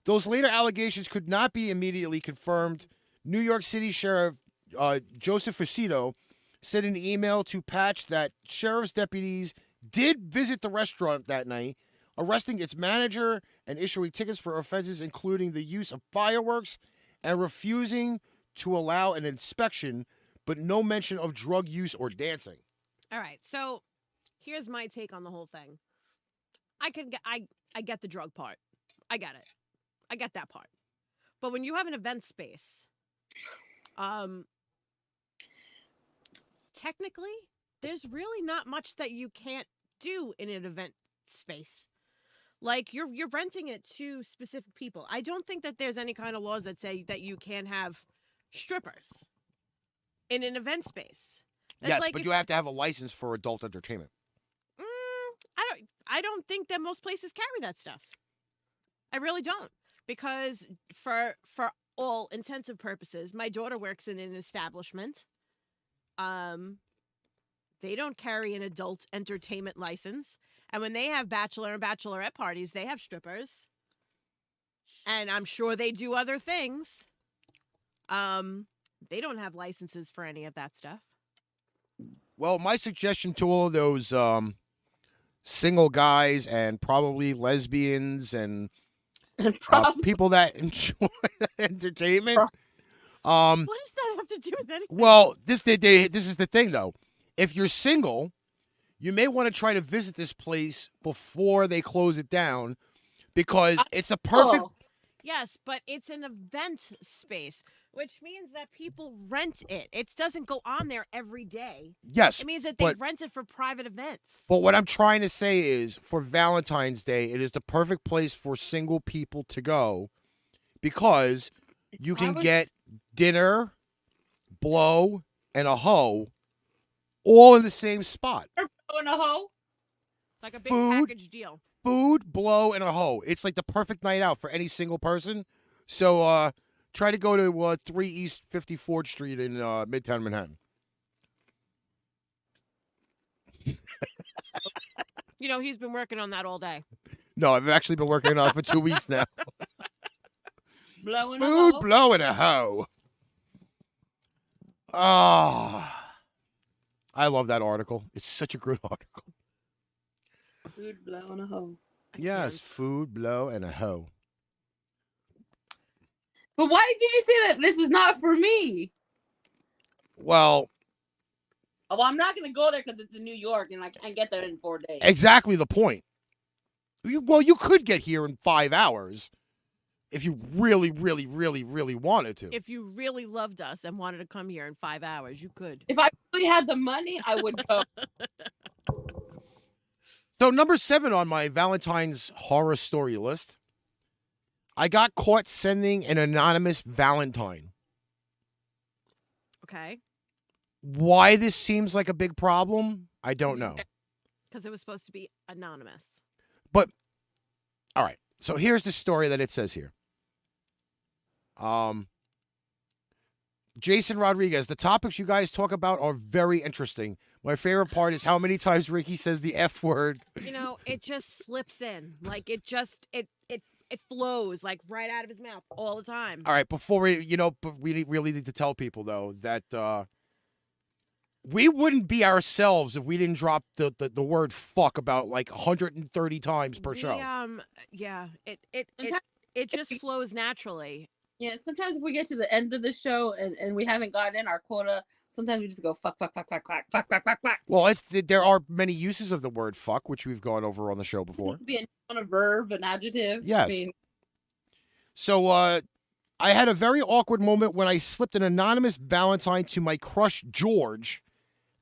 Speaker 2: Those later allegations could not be immediately confirmed. New York City Sheriff Joseph Fucito said in an email to Patch that sheriff's deputies did visit the restaurant that night, arresting its manager and issuing tickets for offenses including the use of fireworks and refusing to allow an inspection, but no mention of drug use or dancing.
Speaker 3: All right. So here's my take on the whole thing. I get the drug part. I get it. I get that part. But when you have an event space, technically, there's really not much that you can't do in an event space. Like you're renting it to specific people. I don't think that there's any kind of laws that say that you can't have strippers in an event space. That's
Speaker 2: yes,
Speaker 3: like
Speaker 2: but you have to have a license for adult entertainment.
Speaker 3: I don't think that most places carry that stuff. I really don't, because for all intensive purposes, my daughter works in an establishment. They don't carry an adult entertainment license. And when they have bachelor and bachelorette parties, they have strippers. And I'm sure they do other things. They don't have licenses for any of that stuff.
Speaker 2: Well, my suggestion to all of those single guys and probably lesbians and people that enjoy entertainment.
Speaker 3: What does that have to do with anything?
Speaker 2: Well, this is the thing, though. If you're single, you may want to try to visit this place before they close it down because it's a perfect...
Speaker 3: Yes, but it's an event space, which means that people rent it. It doesn't go on there every day.
Speaker 2: Yes.
Speaker 3: It means that they rent it for private events.
Speaker 2: But what I'm trying to say is, for Valentine's Day, it is the perfect place for single people to go because you can get dinner, blow, and a hoe all in the same spot.
Speaker 4: Blow and a hoe?
Speaker 3: Like a big package deal.
Speaker 2: Food, blow, and a hoe. It's like the perfect night out for any single person. So try to go to 3 East 54th Street in Midtown Manhattan.
Speaker 3: You know, he's been working on that all day.
Speaker 2: No, I've actually been working on it for 2 weeks now.
Speaker 4: Blow and a
Speaker 2: Food,
Speaker 4: hoe.
Speaker 2: blow, and a hoe. Oh, I love that article. It's such a good article.
Speaker 4: Food, blow and a hoe.
Speaker 2: Yes, food, blow, and a hoe.
Speaker 4: But why did you say that this is not for me?
Speaker 2: Well,
Speaker 4: I'm not going to go there because it's in New York and I can't get there in 4 days.
Speaker 2: exactly the point. You could get here in 5 hours if you really, really, really, really wanted to.
Speaker 3: If you really loved us and wanted to come here in 5 hours, you could.
Speaker 4: If I really had the money, I would go.
Speaker 2: So number 7 on my Valentine's horror story list, I got caught sending an anonymous Valentine.
Speaker 3: Okay.
Speaker 2: Why this seems like a big problem, I don't know.
Speaker 3: Because it was supposed to be anonymous.
Speaker 2: But, all right. So here's the story that it says here. Jason Rodriguez, the topics you guys talk about are very interesting. My favorite part is how many times Ricky says the F word.
Speaker 3: You know, it just slips in. Like it flows like right out of his mouth all the time.
Speaker 2: All right, before we really need to tell people though that we wouldn't be ourselves if we didn't drop the word fuck about like 130 times per show.
Speaker 3: Yeah, it just flows naturally.
Speaker 4: Yeah, sometimes if we get to the end of the show and we haven't gotten in our quota, sometimes we just go fuck, fuck, fuck, fuck, fuck, fuck, fuck, fuck, fuck.
Speaker 2: Well, there are many uses of the word fuck, which we've gone over on the show before.
Speaker 4: It could be a noun, a verb, an adjective.
Speaker 2: Yes. So I had a very awkward moment when I slipped an anonymous Valentine to my crush George,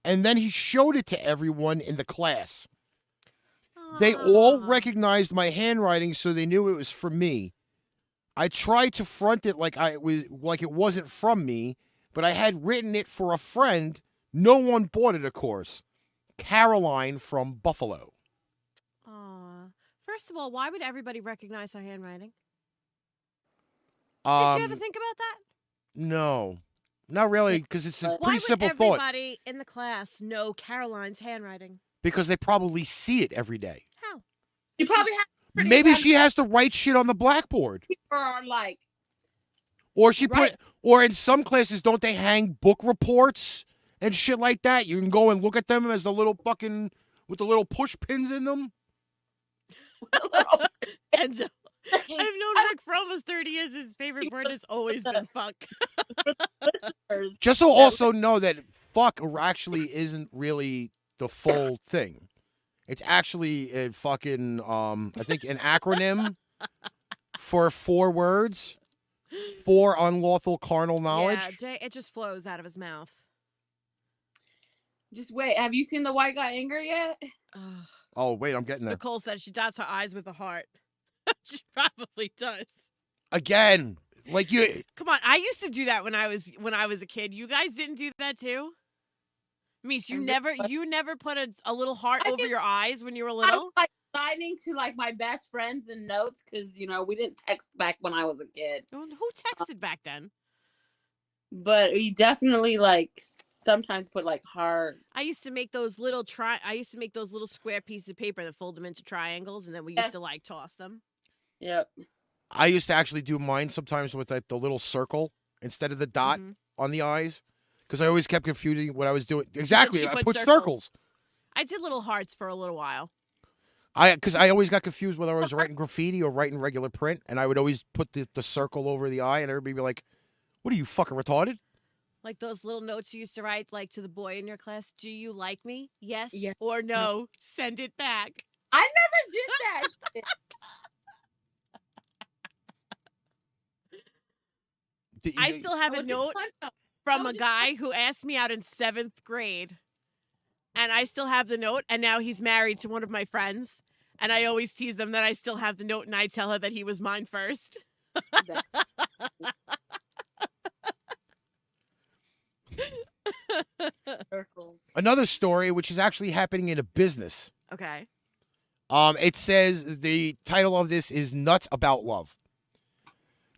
Speaker 2: and then he showed it to everyone in the class. They all recognized my handwriting, so they knew it was for me. I tried to front it like it wasn't from me, but I had written it for a friend. No one bought it, of course. Caroline from Buffalo.
Speaker 3: Aw. First of all, why would everybody recognize her handwriting? Did you ever think about that?
Speaker 2: No, not really, because it's a
Speaker 3: Why
Speaker 2: pretty
Speaker 3: would
Speaker 2: simple thought.
Speaker 3: everybody in the class know Caroline's handwriting?
Speaker 2: Because they probably see it every day.
Speaker 3: How?
Speaker 4: You probably have.
Speaker 2: Maybe she has to write shit on the blackboard.
Speaker 4: People are like.
Speaker 2: Or or in some classes, don't they hang book reports and shit like that? You can go and look at them as the little fucking, with the little push pins in them.
Speaker 3: Enzo, I've known Rick for almost 30 years. His favorite word has always been fuck.
Speaker 2: Just so also know that fuck actually isn't really the full thing. It's actually a fucking, I think an acronym for 4 words. 4 unlawful carnal knowledge.
Speaker 3: Yeah, it just flows out of his mouth.
Speaker 4: Just wait. Have you seen The White Guy Anger yet?
Speaker 2: Oh, wait, I'm getting that.
Speaker 3: Nicole said she dots her eyes with a heart. She probably does.
Speaker 2: Again, like you.
Speaker 3: Come on, I used to do that when I was a kid. You guys didn't do that too? Meice, you never put a little heart over your eyes when you were little?
Speaker 4: I was like signing to like my best friends in notes because we didn't text back when I was a kid.
Speaker 3: Who texted back then?
Speaker 4: But we definitely like sometimes put like heart.
Speaker 3: I used to make those little square pieces of paper that fold them into triangles, and then we used to like toss them.
Speaker 4: Yep.
Speaker 2: I used to actually do mine sometimes with like the little circle instead of the dot on the eyes, because I always kept confusing what I was doing. Exactly, I put circles.
Speaker 3: I did little hearts for a little while.
Speaker 2: Because I always got confused whether I was writing graffiti or writing regular print, and I would always put the circle over the eye, and everybody would be like, "What are you, fucking retarded?"
Speaker 3: Like those little notes you used to write, like to the boy in your class. Do you like me? Yes,
Speaker 4: Yeah.
Speaker 3: or no. Send it back.
Speaker 4: I never did that shit.
Speaker 3: I still have a note from a guy who asked me out in 7th grade. And I still have the note. And now he's married to one of my friends. And I always tease them that I still have the note. And I tell her that he was mine first.
Speaker 4: Circles.
Speaker 2: Another story, which is actually happening in a business.
Speaker 3: Okay.
Speaker 2: It says the title of this is Nuts About Love.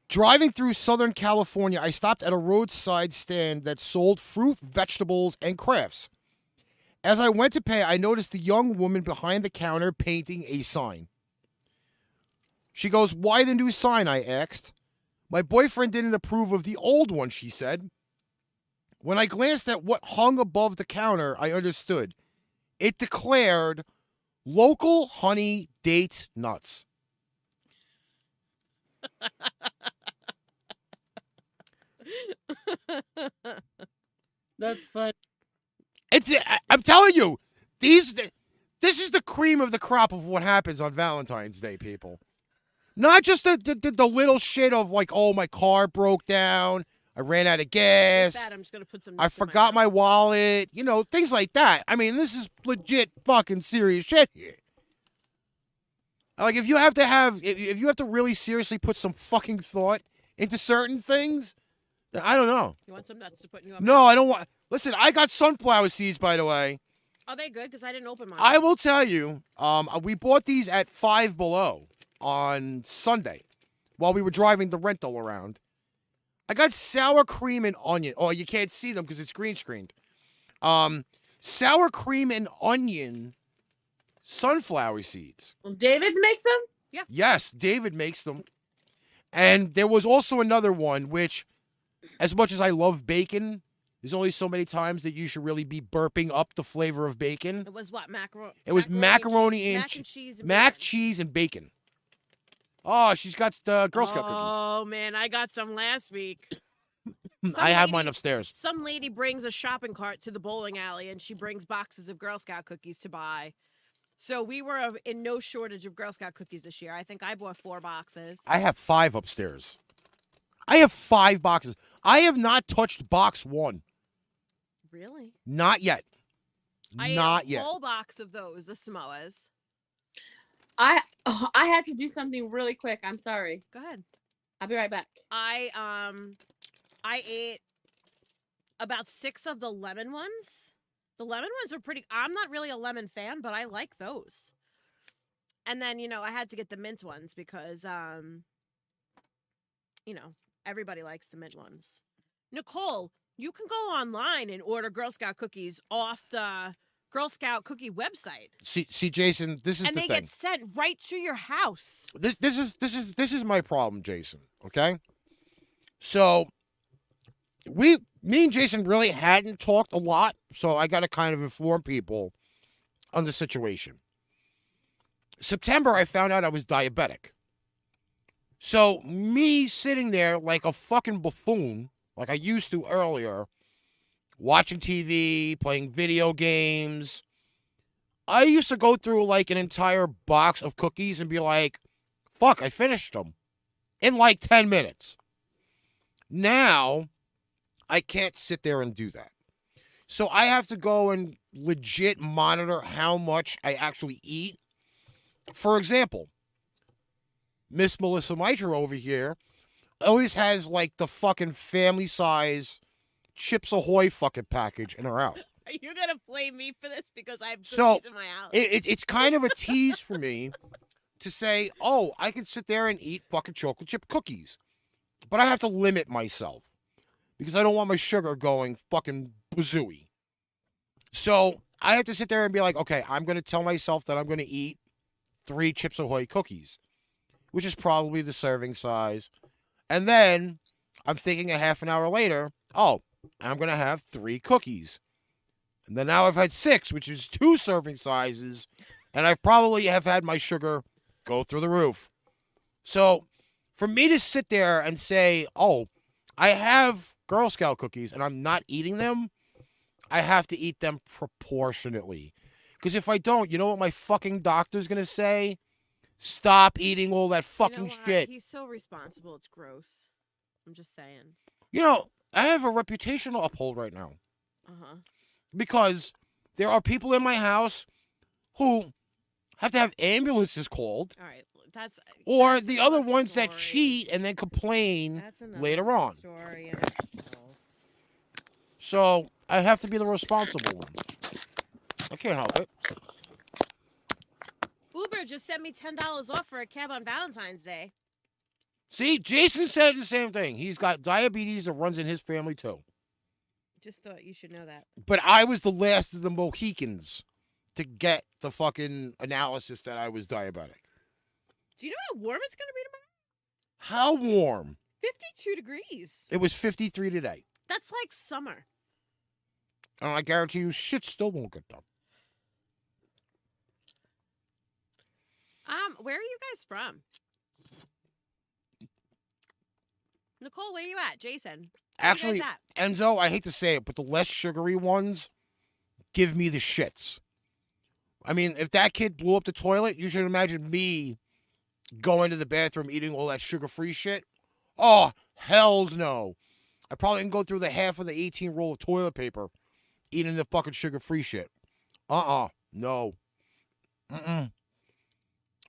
Speaker 2: Driving through Southern California, I stopped at a roadside stand that sold fruit, vegetables, and crafts. As I went to pay, I noticed the young woman behind the counter painting a sign. She goes, "Why the new sign?" I asked. "My boyfriend didn't approve of the old one," she said. When I glanced at what hung above the counter, I understood. It declared, "Local honey dates nuts."
Speaker 4: That's fun.
Speaker 2: I'm telling you, this is the cream of the crop of what happens on Valentine's Day, people. Not just the little shit of like, oh, my car broke down, I ran out of gas,
Speaker 3: I'm just gonna put some
Speaker 2: I forgot my wallet, things like that. I mean, this is legit fucking serious shit here. Like, if you have to really seriously put some fucking thought into certain things, then I don't know.
Speaker 3: You want some nuts to put in your mouth?
Speaker 2: No, I don't want. Listen, I got sunflower seeds, by the way.
Speaker 3: Are they good? Because I didn't open mine.
Speaker 2: I will tell you, we bought these at Five Below on Sunday while we were driving the rental around. I got sour cream and onion. Oh, you can't see them because it's green screened. Sour cream and onion sunflower seeds.
Speaker 4: David's makes them?
Speaker 3: Yeah.
Speaker 2: Yes, David makes them. And there was also another one, which, as much as I love bacon, there's only so many times that you should really be burping up the flavor of bacon.
Speaker 3: It was what?
Speaker 2: It was macaroni and
Speaker 3: cheese.
Speaker 2: Mac, cheese, and bacon. Oh, she's got the Girl Scout cookies.
Speaker 3: Oh, man, I got some last week.
Speaker 2: I have mine upstairs.
Speaker 3: Some lady brings a shopping cart to the bowling alley, and she brings boxes of Girl Scout cookies to buy. So we were in no shortage of Girl Scout cookies this year. I think I bought 4 boxes.
Speaker 2: I have 5 upstairs. I have 5 boxes. I have not touched box 1.
Speaker 3: Really?
Speaker 2: Not yet.
Speaker 3: Not yet. A whole box of those, the Samoas.
Speaker 4: I had to do something really quick. I'm sorry.
Speaker 3: Go ahead.
Speaker 4: I'll be right back.
Speaker 3: I ate about 6 of the lemon ones. The lemon ones are pretty. I'm not really a lemon fan, but I like those. And then, I had to get the mint ones because, everybody likes the mint ones. Nicole, you can go online and order Girl Scout cookies off the Girl Scout cookie website.
Speaker 2: See, Jason, this is
Speaker 3: and
Speaker 2: the thing.
Speaker 3: And they get sent right to your house.
Speaker 2: This is my problem, Jason. Okay, so me and Jason really hadn't talked a lot, so I got to kind of inform people on the situation. September, I found out I was diabetic. So me sitting there like a fucking buffoon, like I used to earlier, watching TV, playing video games. I used to go through like an entire box of cookies and be like, fuck, I finished them in like 10 minutes. Now, I can't sit there and do that. So I have to go and legit monitor how much I actually eat. For example, Miss Melissa Mitro over here always has like the fucking family size Chips Ahoy fucking package in her house.
Speaker 3: Are you going to blame me for this because I have
Speaker 2: cookies
Speaker 3: in my house?
Speaker 2: It's kind of a tease for me to say, oh, I can sit there and eat fucking chocolate chip cookies. But I have to limit myself because I don't want my sugar going fucking bazooey. So I have to sit there and be like, okay, I'm going to tell myself that I'm going to eat 3 Chips Ahoy cookies, which is probably the serving size. And then I'm thinking a half an hour later, oh, I'm going to have 3 cookies. And then now I've had 6, which is 2 serving sizes. And I probably have had my sugar go through the roof. So for me to sit there and say, oh, I have Girl Scout cookies and I'm not eating them, I have to eat them proportionately. Because if I don't, you know what my fucking doctor's going to say? Stop eating all that fucking shit.
Speaker 3: He's so responsible. It's gross. I'm just saying.
Speaker 2: You know, I have a reputation to uphold right now.
Speaker 3: Uh-huh.
Speaker 2: Because there are people in my house who have to have ambulances called.
Speaker 3: All right.
Speaker 2: Or the other ones that cheat and then complain later on.
Speaker 3: Story in itself.
Speaker 2: So I have to be the responsible one. I can't help it.
Speaker 3: Uber just sent me $10 off for a cab on Valentine's Day.
Speaker 2: See, Jason said the same thing. He's got diabetes that runs in his family too.
Speaker 3: Just thought you should know that.
Speaker 2: But I was the last of the Mohicans to get the fucking analysis that I was diabetic.
Speaker 3: Do you know how warm it's going to be tomorrow?
Speaker 2: How warm?
Speaker 3: 52 degrees.
Speaker 2: It was 53 today.
Speaker 3: That's like summer.
Speaker 2: And I guarantee you shit still won't get done.
Speaker 3: Where are you guys from? Nicole, where you at? Jason.
Speaker 2: Actually, Enzo, I hate to say it, but the less sugary ones give me the shits. I mean, if that kid blew up the toilet, you should imagine me going to the bathroom eating all that sugar-free shit. Oh, hells no. I probably can go through the half of the 18 roll of toilet paper eating the fucking sugar-free shit. No.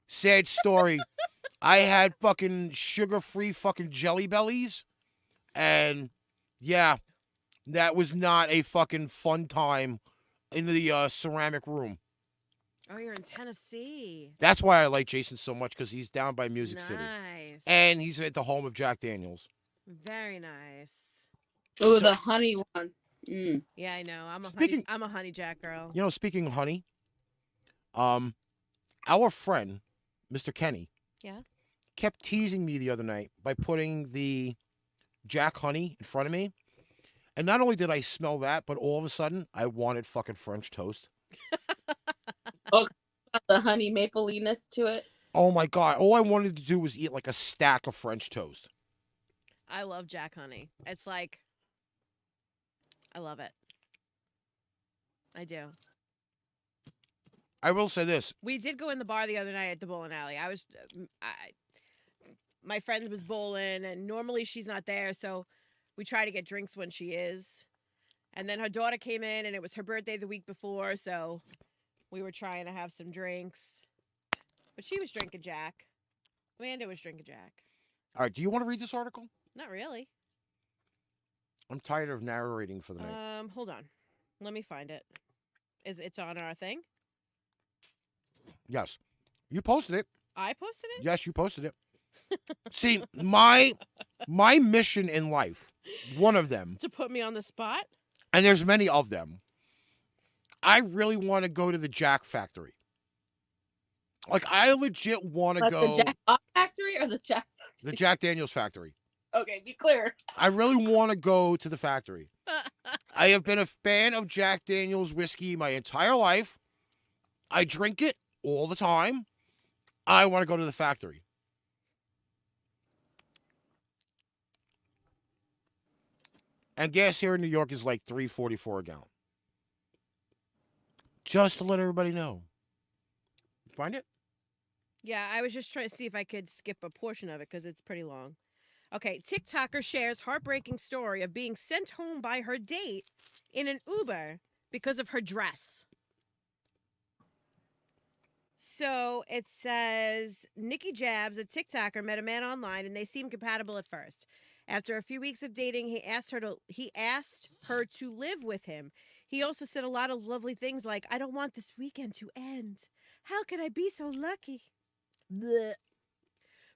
Speaker 2: Sad story. I had fucking sugar-free fucking Jelly Bellies, and yeah, that was not a fucking fun time in the ceramic room.
Speaker 3: Oh, you're in Tennessee.
Speaker 2: That's why I like Jason so much, because he's down by Music City.
Speaker 3: Nice.
Speaker 2: And he's at the home of Jack Daniels.
Speaker 3: Very nice.
Speaker 4: Oh, the honey one. Mm.
Speaker 3: Yeah, I know. I'm a honey jack girl.
Speaker 2: You know, speaking of honey, our friend, Mr. Kenny, kept teasing me the other night by putting the Jack honey in front of me. And not only did I smell that, but all of a sudden, I wanted fucking French toast.
Speaker 4: Oh, the honey maple-iness to it.
Speaker 2: Oh my God. All I wanted to do was eat like a stack of French toast.
Speaker 3: I love Jack honey. It's like, I love it. I do.
Speaker 2: I will say this.
Speaker 3: We did go in the bar the other night at the bowling alley. My friend was bowling, and normally she's not there, so we try to get drinks when she is. And then her daughter came in, and it was her birthday the week before, so we were trying to have some drinks. But she was drinking Jack. Amanda was drinking Jack.
Speaker 2: All right, do you want to read this article?
Speaker 3: Not really.
Speaker 2: I'm tired of narrating for the night.
Speaker 3: Hold on. Let me find it. It's on our thing?
Speaker 2: Yes. You posted it.
Speaker 3: I posted it?
Speaker 2: Yes, you posted it. See, my mission in life, one of them.
Speaker 3: To put me on the spot?
Speaker 2: And there's many of them. I really want to go to the Jack factory. Like, I legit want to go.
Speaker 4: The Jack Pop factory or the Jack factory?
Speaker 2: The Jack Daniels factory.
Speaker 4: Okay, be clear.
Speaker 2: I really want to go to the factory. I have been a fan of Jack Daniels whiskey my entire life. I drink it all the time. I want to go to the factory. And gas here in New York is like $3.44 a gallon. Just to let everybody know. Find it?
Speaker 3: Yeah, I was just trying to see if I could skip a portion of it because it's pretty long. Okay, TikToker shares heartbreaking story of being sent home by her date in an Uber because of her dress. So it says, Nikki Jabs, a TikToker, met a man online and they seemed compatible at first. After a few weeks of dating, he asked her to live with him. He also said a lot of lovely things like, I don't want this weekend to end. How could I be so lucky? Blech.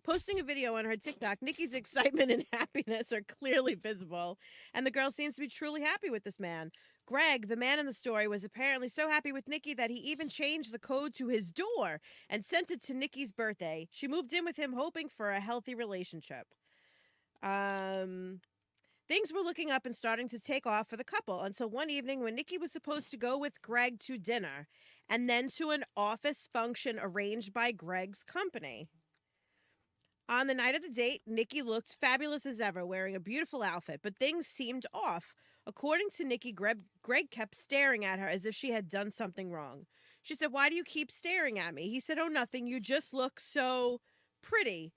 Speaker 3: Posting a video on her TikTok, Nikki's excitement and happiness are clearly visible, and the girl seems to be truly happy with this man. Greg, the man in the story, was apparently so happy with Nikki that he even changed the code to his door and sent it to Nikki's birthday. She moved in with him hoping for a healthy relationship. Things were looking up and starting to take off for the couple until one evening when Nikki was supposed to go with Greg to dinner and then to an office function arranged by Greg's company. On the night of the date, Nikki looked fabulous as ever, wearing a beautiful outfit, but things seemed off. According to Nikki, Greg kept staring at her as if she had done something wrong. She said, "Why do you keep staring at me?" He said, "Oh, nothing. You just look so pretty."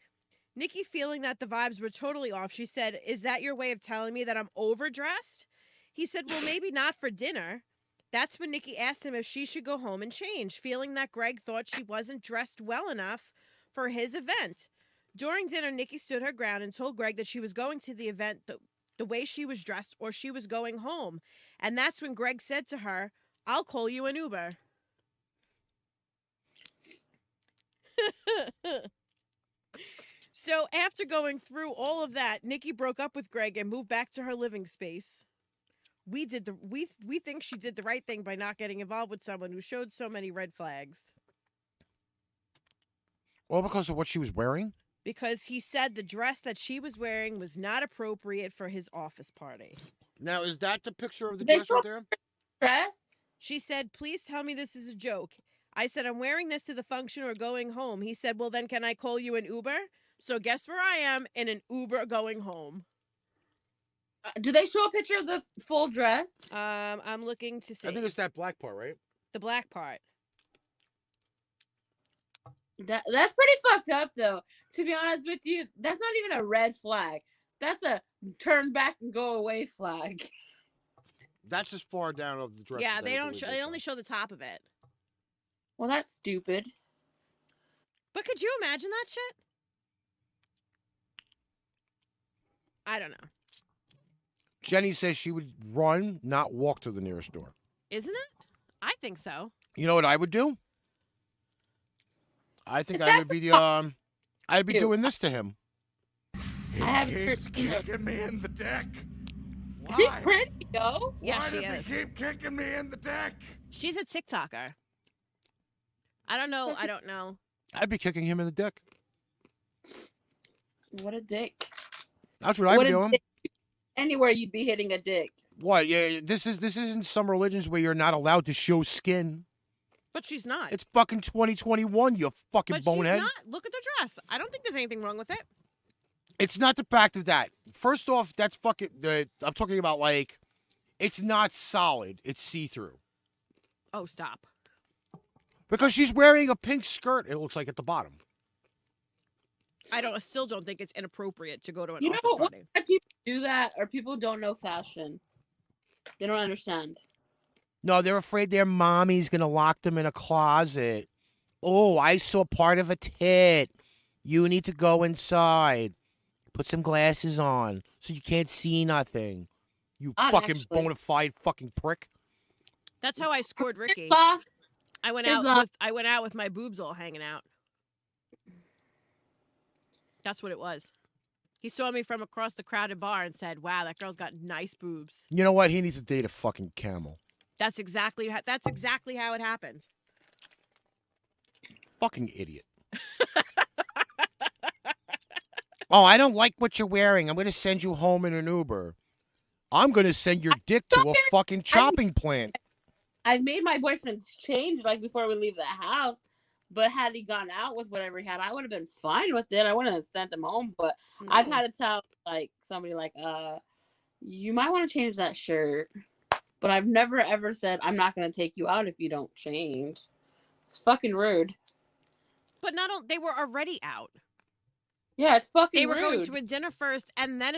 Speaker 3: Nikki, feeling that the vibes were totally off, she said, "Is that your way of telling me that I'm overdressed?" He said, "Well, maybe not for dinner." That's when Nikki asked him if she should go home and change, feeling that Greg thought she wasn't dressed well enough for his event. During dinner, Nikki stood her ground and told Greg that she was going to the event the way she was dressed or she was going home. And that's when Greg said to her, "I'll call you an Uber." So after going through all of that, Nikki broke up with Greg and moved back to her living space. We think she did the right thing by not getting involved with someone who showed so many red flags.
Speaker 2: Well, because of what she was wearing?
Speaker 3: Because he said the dress that she was wearing was not appropriate for his office party.
Speaker 2: Now, is that the picture of the
Speaker 4: They
Speaker 2: dress right there?
Speaker 4: Dress?
Speaker 3: She said, "Please tell me this is a joke." I said, "I'm wearing this to the function or going home." He said, "Well, then can I call you an Uber?" So guess where I am, in an Uber going home.
Speaker 4: Do they show a picture of the full dress?
Speaker 3: I'm looking to see.
Speaker 2: I think it's that black part, right?
Speaker 3: The black part.
Speaker 4: That's pretty fucked up, though. To be honest with you, that's not even a red flag. That's a turn back and go away flag.
Speaker 2: That's as far down of the dress.
Speaker 3: Yeah,
Speaker 2: as
Speaker 3: they
Speaker 2: I
Speaker 3: don't
Speaker 2: believe
Speaker 3: show.
Speaker 2: they
Speaker 3: They
Speaker 2: saw.
Speaker 3: only show the top of it.
Speaker 4: Well, that's stupid.
Speaker 3: But could you imagine that shit? I don't know.
Speaker 2: Jenny says she would run, not walk to the nearest door.
Speaker 3: Isn't it? I think so.
Speaker 2: You know what I would do? I think
Speaker 4: If
Speaker 2: I
Speaker 4: that's
Speaker 2: would be I'd be
Speaker 4: you.
Speaker 2: doing this to him.
Speaker 10: He
Speaker 4: I have
Speaker 10: keeps
Speaker 4: heard-
Speaker 10: kicking me in the dick.
Speaker 4: She's
Speaker 10: Why?
Speaker 4: pretty, yo.
Speaker 3: Yeah,
Speaker 10: Why
Speaker 3: she
Speaker 10: does
Speaker 3: is.
Speaker 10: he keep kicking me in the dick?
Speaker 3: She's a TikToker. I don't know. I don't know.
Speaker 2: I'd be kicking him in the dick.
Speaker 4: What a dick.
Speaker 2: That's what I'd
Speaker 4: What
Speaker 2: be
Speaker 4: a
Speaker 2: doing.
Speaker 4: dick. Anywhere you'd be hitting a dick.
Speaker 2: What? Yeah, this isn't some religions where you're not allowed to show skin.
Speaker 3: But she's not.
Speaker 2: It's fucking 2021, you fucking
Speaker 3: But
Speaker 2: bonehead.
Speaker 3: she's not. Look at the dress. I don't think there's anything wrong with it.
Speaker 2: It's not the fact of that. First off, that's fucking I'm talking about, like, it's not solid. It's see-through.
Speaker 3: Oh, stop.
Speaker 2: Because she's wearing a pink skirt, it looks like, at the bottom.
Speaker 3: I still don't think it's inappropriate to go to an
Speaker 4: You know
Speaker 3: office
Speaker 4: what?
Speaker 3: party.
Speaker 4: Why people do that, or people don't know fashion. They don't understand.
Speaker 2: No, they're afraid their mommy's going to lock them in a closet. Oh, I saw part of a tit. You need to go inside. Put some glasses on so you can't see nothing. You
Speaker 4: Not
Speaker 2: fucking
Speaker 4: actually.
Speaker 2: bona fide fucking prick.
Speaker 3: That's how I scored Ricky.
Speaker 4: Boss.
Speaker 3: I went
Speaker 4: Here's
Speaker 3: out
Speaker 4: the-
Speaker 3: with my boobs all hanging out. That's what it was. He saw me from across the crowded bar and said, "Wow, that girl's got nice boobs."
Speaker 2: You know what? He needs to date a fucking camel.
Speaker 3: That's exactly how it happened.
Speaker 2: Fucking idiot. Oh, I don't like what you're wearing. I'm going to send you home in an Uber. I'm going to send your dick to a fucking chopping plant.
Speaker 4: I've made my boyfriend change like before we leave the house. But had he gone out with whatever he had, I would have been fine with it. I wouldn't have sent him home. But I've had to tell like somebody like, you might want to change that shirt. But I've never ever said I'm not gonna take you out if you don't change. It's fucking rude.
Speaker 3: But they were already out.
Speaker 4: Yeah, it's fucking
Speaker 3: They were
Speaker 4: rude.
Speaker 3: going to a dinner first and then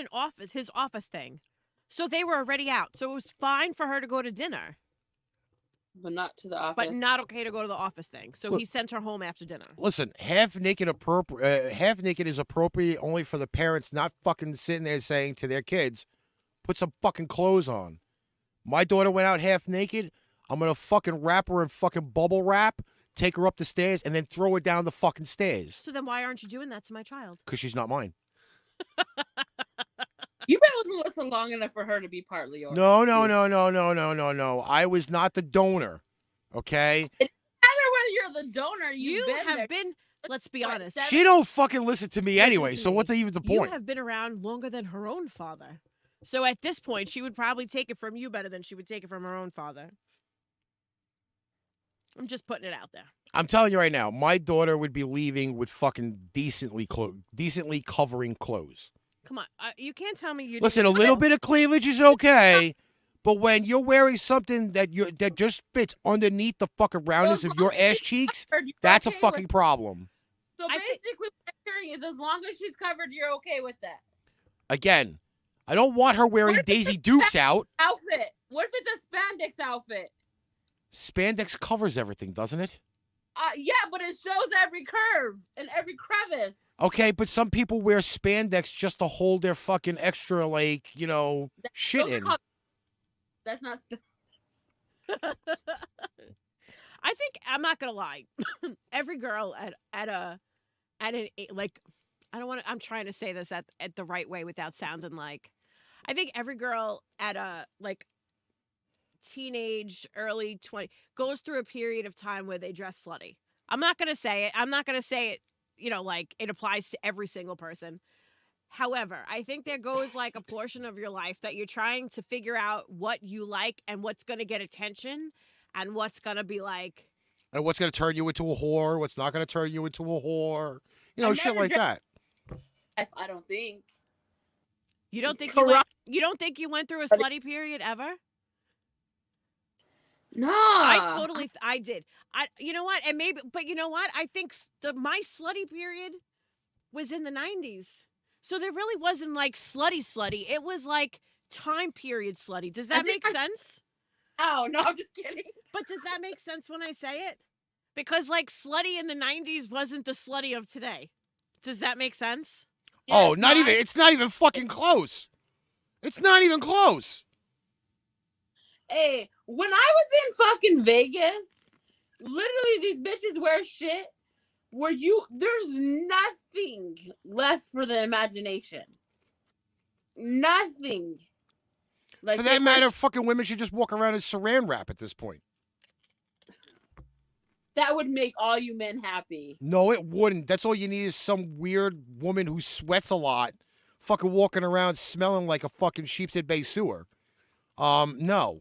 Speaker 3: his office thing. So they were already out. So it was fine for her to go to dinner.
Speaker 4: But not to the office.
Speaker 3: But not okay to go to the office thing. So
Speaker 2: Look,
Speaker 3: he sent her home after dinner.
Speaker 2: Listen, half naked is appropriate only for the parents not fucking sitting there saying to their kids, put some fucking clothes on. My daughter went out half naked. I'm going to fucking wrap her in fucking bubble wrap, take her up the stairs, and then throw her down the fucking stairs.
Speaker 3: So then why aren't you doing that to my child?
Speaker 2: Because she's not mine.
Speaker 4: You've been with Melissa long enough for her to be partly yours.
Speaker 2: No. I was not the donor. Okay?
Speaker 4: It doesn't matter whether you're the donor.
Speaker 3: You
Speaker 4: Been
Speaker 3: have
Speaker 4: there.
Speaker 3: been, let's be honest.
Speaker 2: She don't fucking listen to me anyway,
Speaker 3: to
Speaker 2: so
Speaker 3: me.
Speaker 2: what's even the
Speaker 3: You
Speaker 2: point?
Speaker 3: have been around longer than her own father. So at this point, she would probably take it from you better than she would take it from her own father. I'm just putting it out there.
Speaker 2: I'm telling you right now, my daughter would be leaving with fucking decently covering clothes.
Speaker 3: Come on. You can't tell me you
Speaker 2: Listen, a little bit of cleavage is okay, but when you're wearing something that just fits underneath the fucking roundness of your ass cheeks, that's a fucking problem.
Speaker 4: So basically, what I'm hearing is as long as she's covered, you're okay with that.
Speaker 2: Again, I don't want her wearing Daisy Dukes out.
Speaker 4: Outfit. What if it's a spandex outfit?
Speaker 2: Spandex covers everything, doesn't it?
Speaker 4: Yeah, but it shows every curve and every crevice.
Speaker 2: Okay, but some people wear spandex just to hold their fucking extra, shit in.
Speaker 4: That's not spandex.
Speaker 3: I think, I'm not gonna lie, every girl I'm trying to say this at the right way without sounding like, I think every girl at a teenage, early 20 goes through a period of time where they dress slutty. I'm not gonna say it, it applies to every single person. However, I think there goes like a portion of your life that you're trying to figure out what you like and what's going to get attention and what's going to be like.
Speaker 2: And what's going to turn you into a whore, what's not going to turn you into a whore. Shit like that.
Speaker 4: I don't think.
Speaker 3: You don't think you went through a slutty period ever?
Speaker 4: No.
Speaker 3: I did. You know what? And maybe, but you know what? I think my slutty period was in the 90s. So there really wasn't like slutty. It was like time period slutty. Does that make sense?
Speaker 4: Oh, no, I'm just kidding.
Speaker 3: But does that make sense when I say it? Because like slutty in the 90s wasn't the slutty of today. Does that make sense?
Speaker 2: Oh, it's not even fucking close. It's not even close.
Speaker 4: Hey, when I was in fucking Vegas, literally these bitches wear shit where there's nothing left for the imagination. Nothing. Like,
Speaker 2: for that matter, fucking women should just walk around in saran wrap at this point.
Speaker 4: That would make all you men happy.
Speaker 2: No, it wouldn't. That's all you need is some weird woman who sweats a lot, fucking walking around smelling like a fucking Sheepshead Bay sewer. No.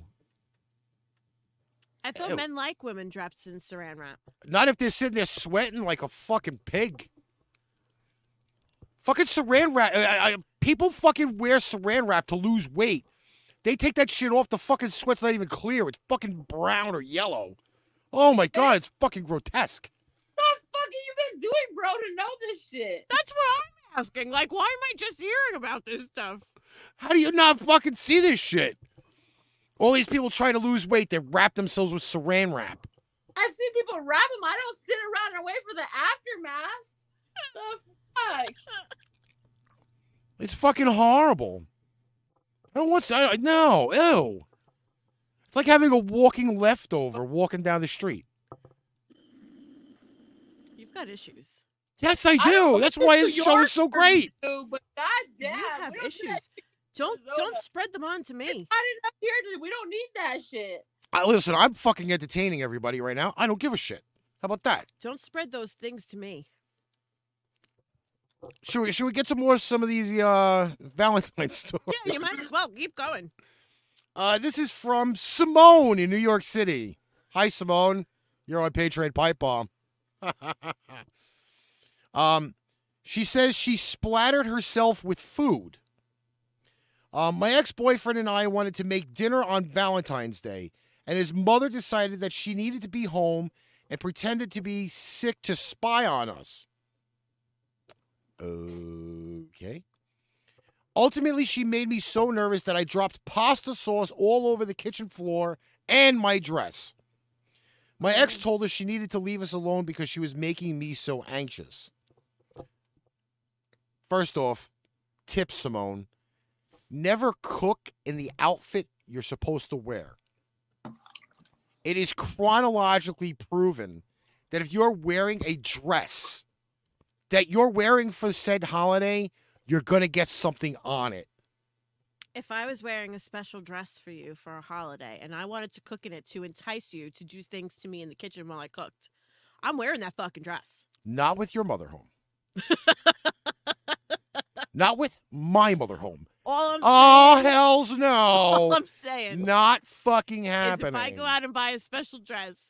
Speaker 3: I thought men like women dressed in saran wrap.
Speaker 2: Not if they're sitting there sweating like a fucking pig. Fucking saran wrap. People fucking wear saran wrap to lose weight. They take that shit off, the fucking sweat's not even clear. It's fucking brown or yellow. Oh my God, it's fucking grotesque.
Speaker 4: What the fuck have you been doing, bro, to know this shit?
Speaker 3: That's what I'm asking. Like, why am I just hearing about this stuff?
Speaker 2: How do you not fucking see this shit? All these people trying to lose weight, they wrap themselves with saran wrap.
Speaker 4: I've seen people wrap them. I don't sit around and wait for the aftermath. The fuck?
Speaker 2: It's fucking horrible. I don't want no, ew. It's like having a walking leftover walking down the street.
Speaker 3: You've got issues.
Speaker 2: Yes, I do. That's why this show is so great.
Speaker 4: But goddamn,
Speaker 3: you have issues. Don't spread them on to me.
Speaker 4: It's not enough here. We don't need that shit.
Speaker 2: Listen, I'm fucking entertaining everybody right now. I don't give a shit. How about that?
Speaker 3: Don't spread those things to me.
Speaker 2: Should we get some of these Valentine stories?
Speaker 3: Yeah, you might as well. Keep going.
Speaker 2: This is from Simone in New York City. Hi, Simone. You're on Train Pipebomb. She says she splattered herself with food. My ex-boyfriend and I wanted to make dinner on Valentine's Day, and his mother decided that she needed to be home and pretended to be sick to spy on us. Okay. Ultimately, she made me so nervous that I dropped pasta sauce all over the kitchen floor and my dress. My ex told us she needed to leave us alone because she was making me so anxious. First off, tip, Simone. Never cook in the outfit you're supposed to wear. It is chronologically proven that if you're wearing a dress that you're wearing for said holiday, you're going to get something on it.
Speaker 3: If I was wearing a special dress for you for a holiday and I wanted to cook in it to entice you to do things to me in the kitchen while I cooked, I'm wearing that fucking dress.
Speaker 2: Not with your mother home. Not with my mother home.
Speaker 3: All I'm
Speaker 2: Oh,
Speaker 3: saying,
Speaker 2: hells no.
Speaker 3: all I'm saying
Speaker 2: Not fucking
Speaker 3: is
Speaker 2: happening.
Speaker 3: if I go out and buy a special dress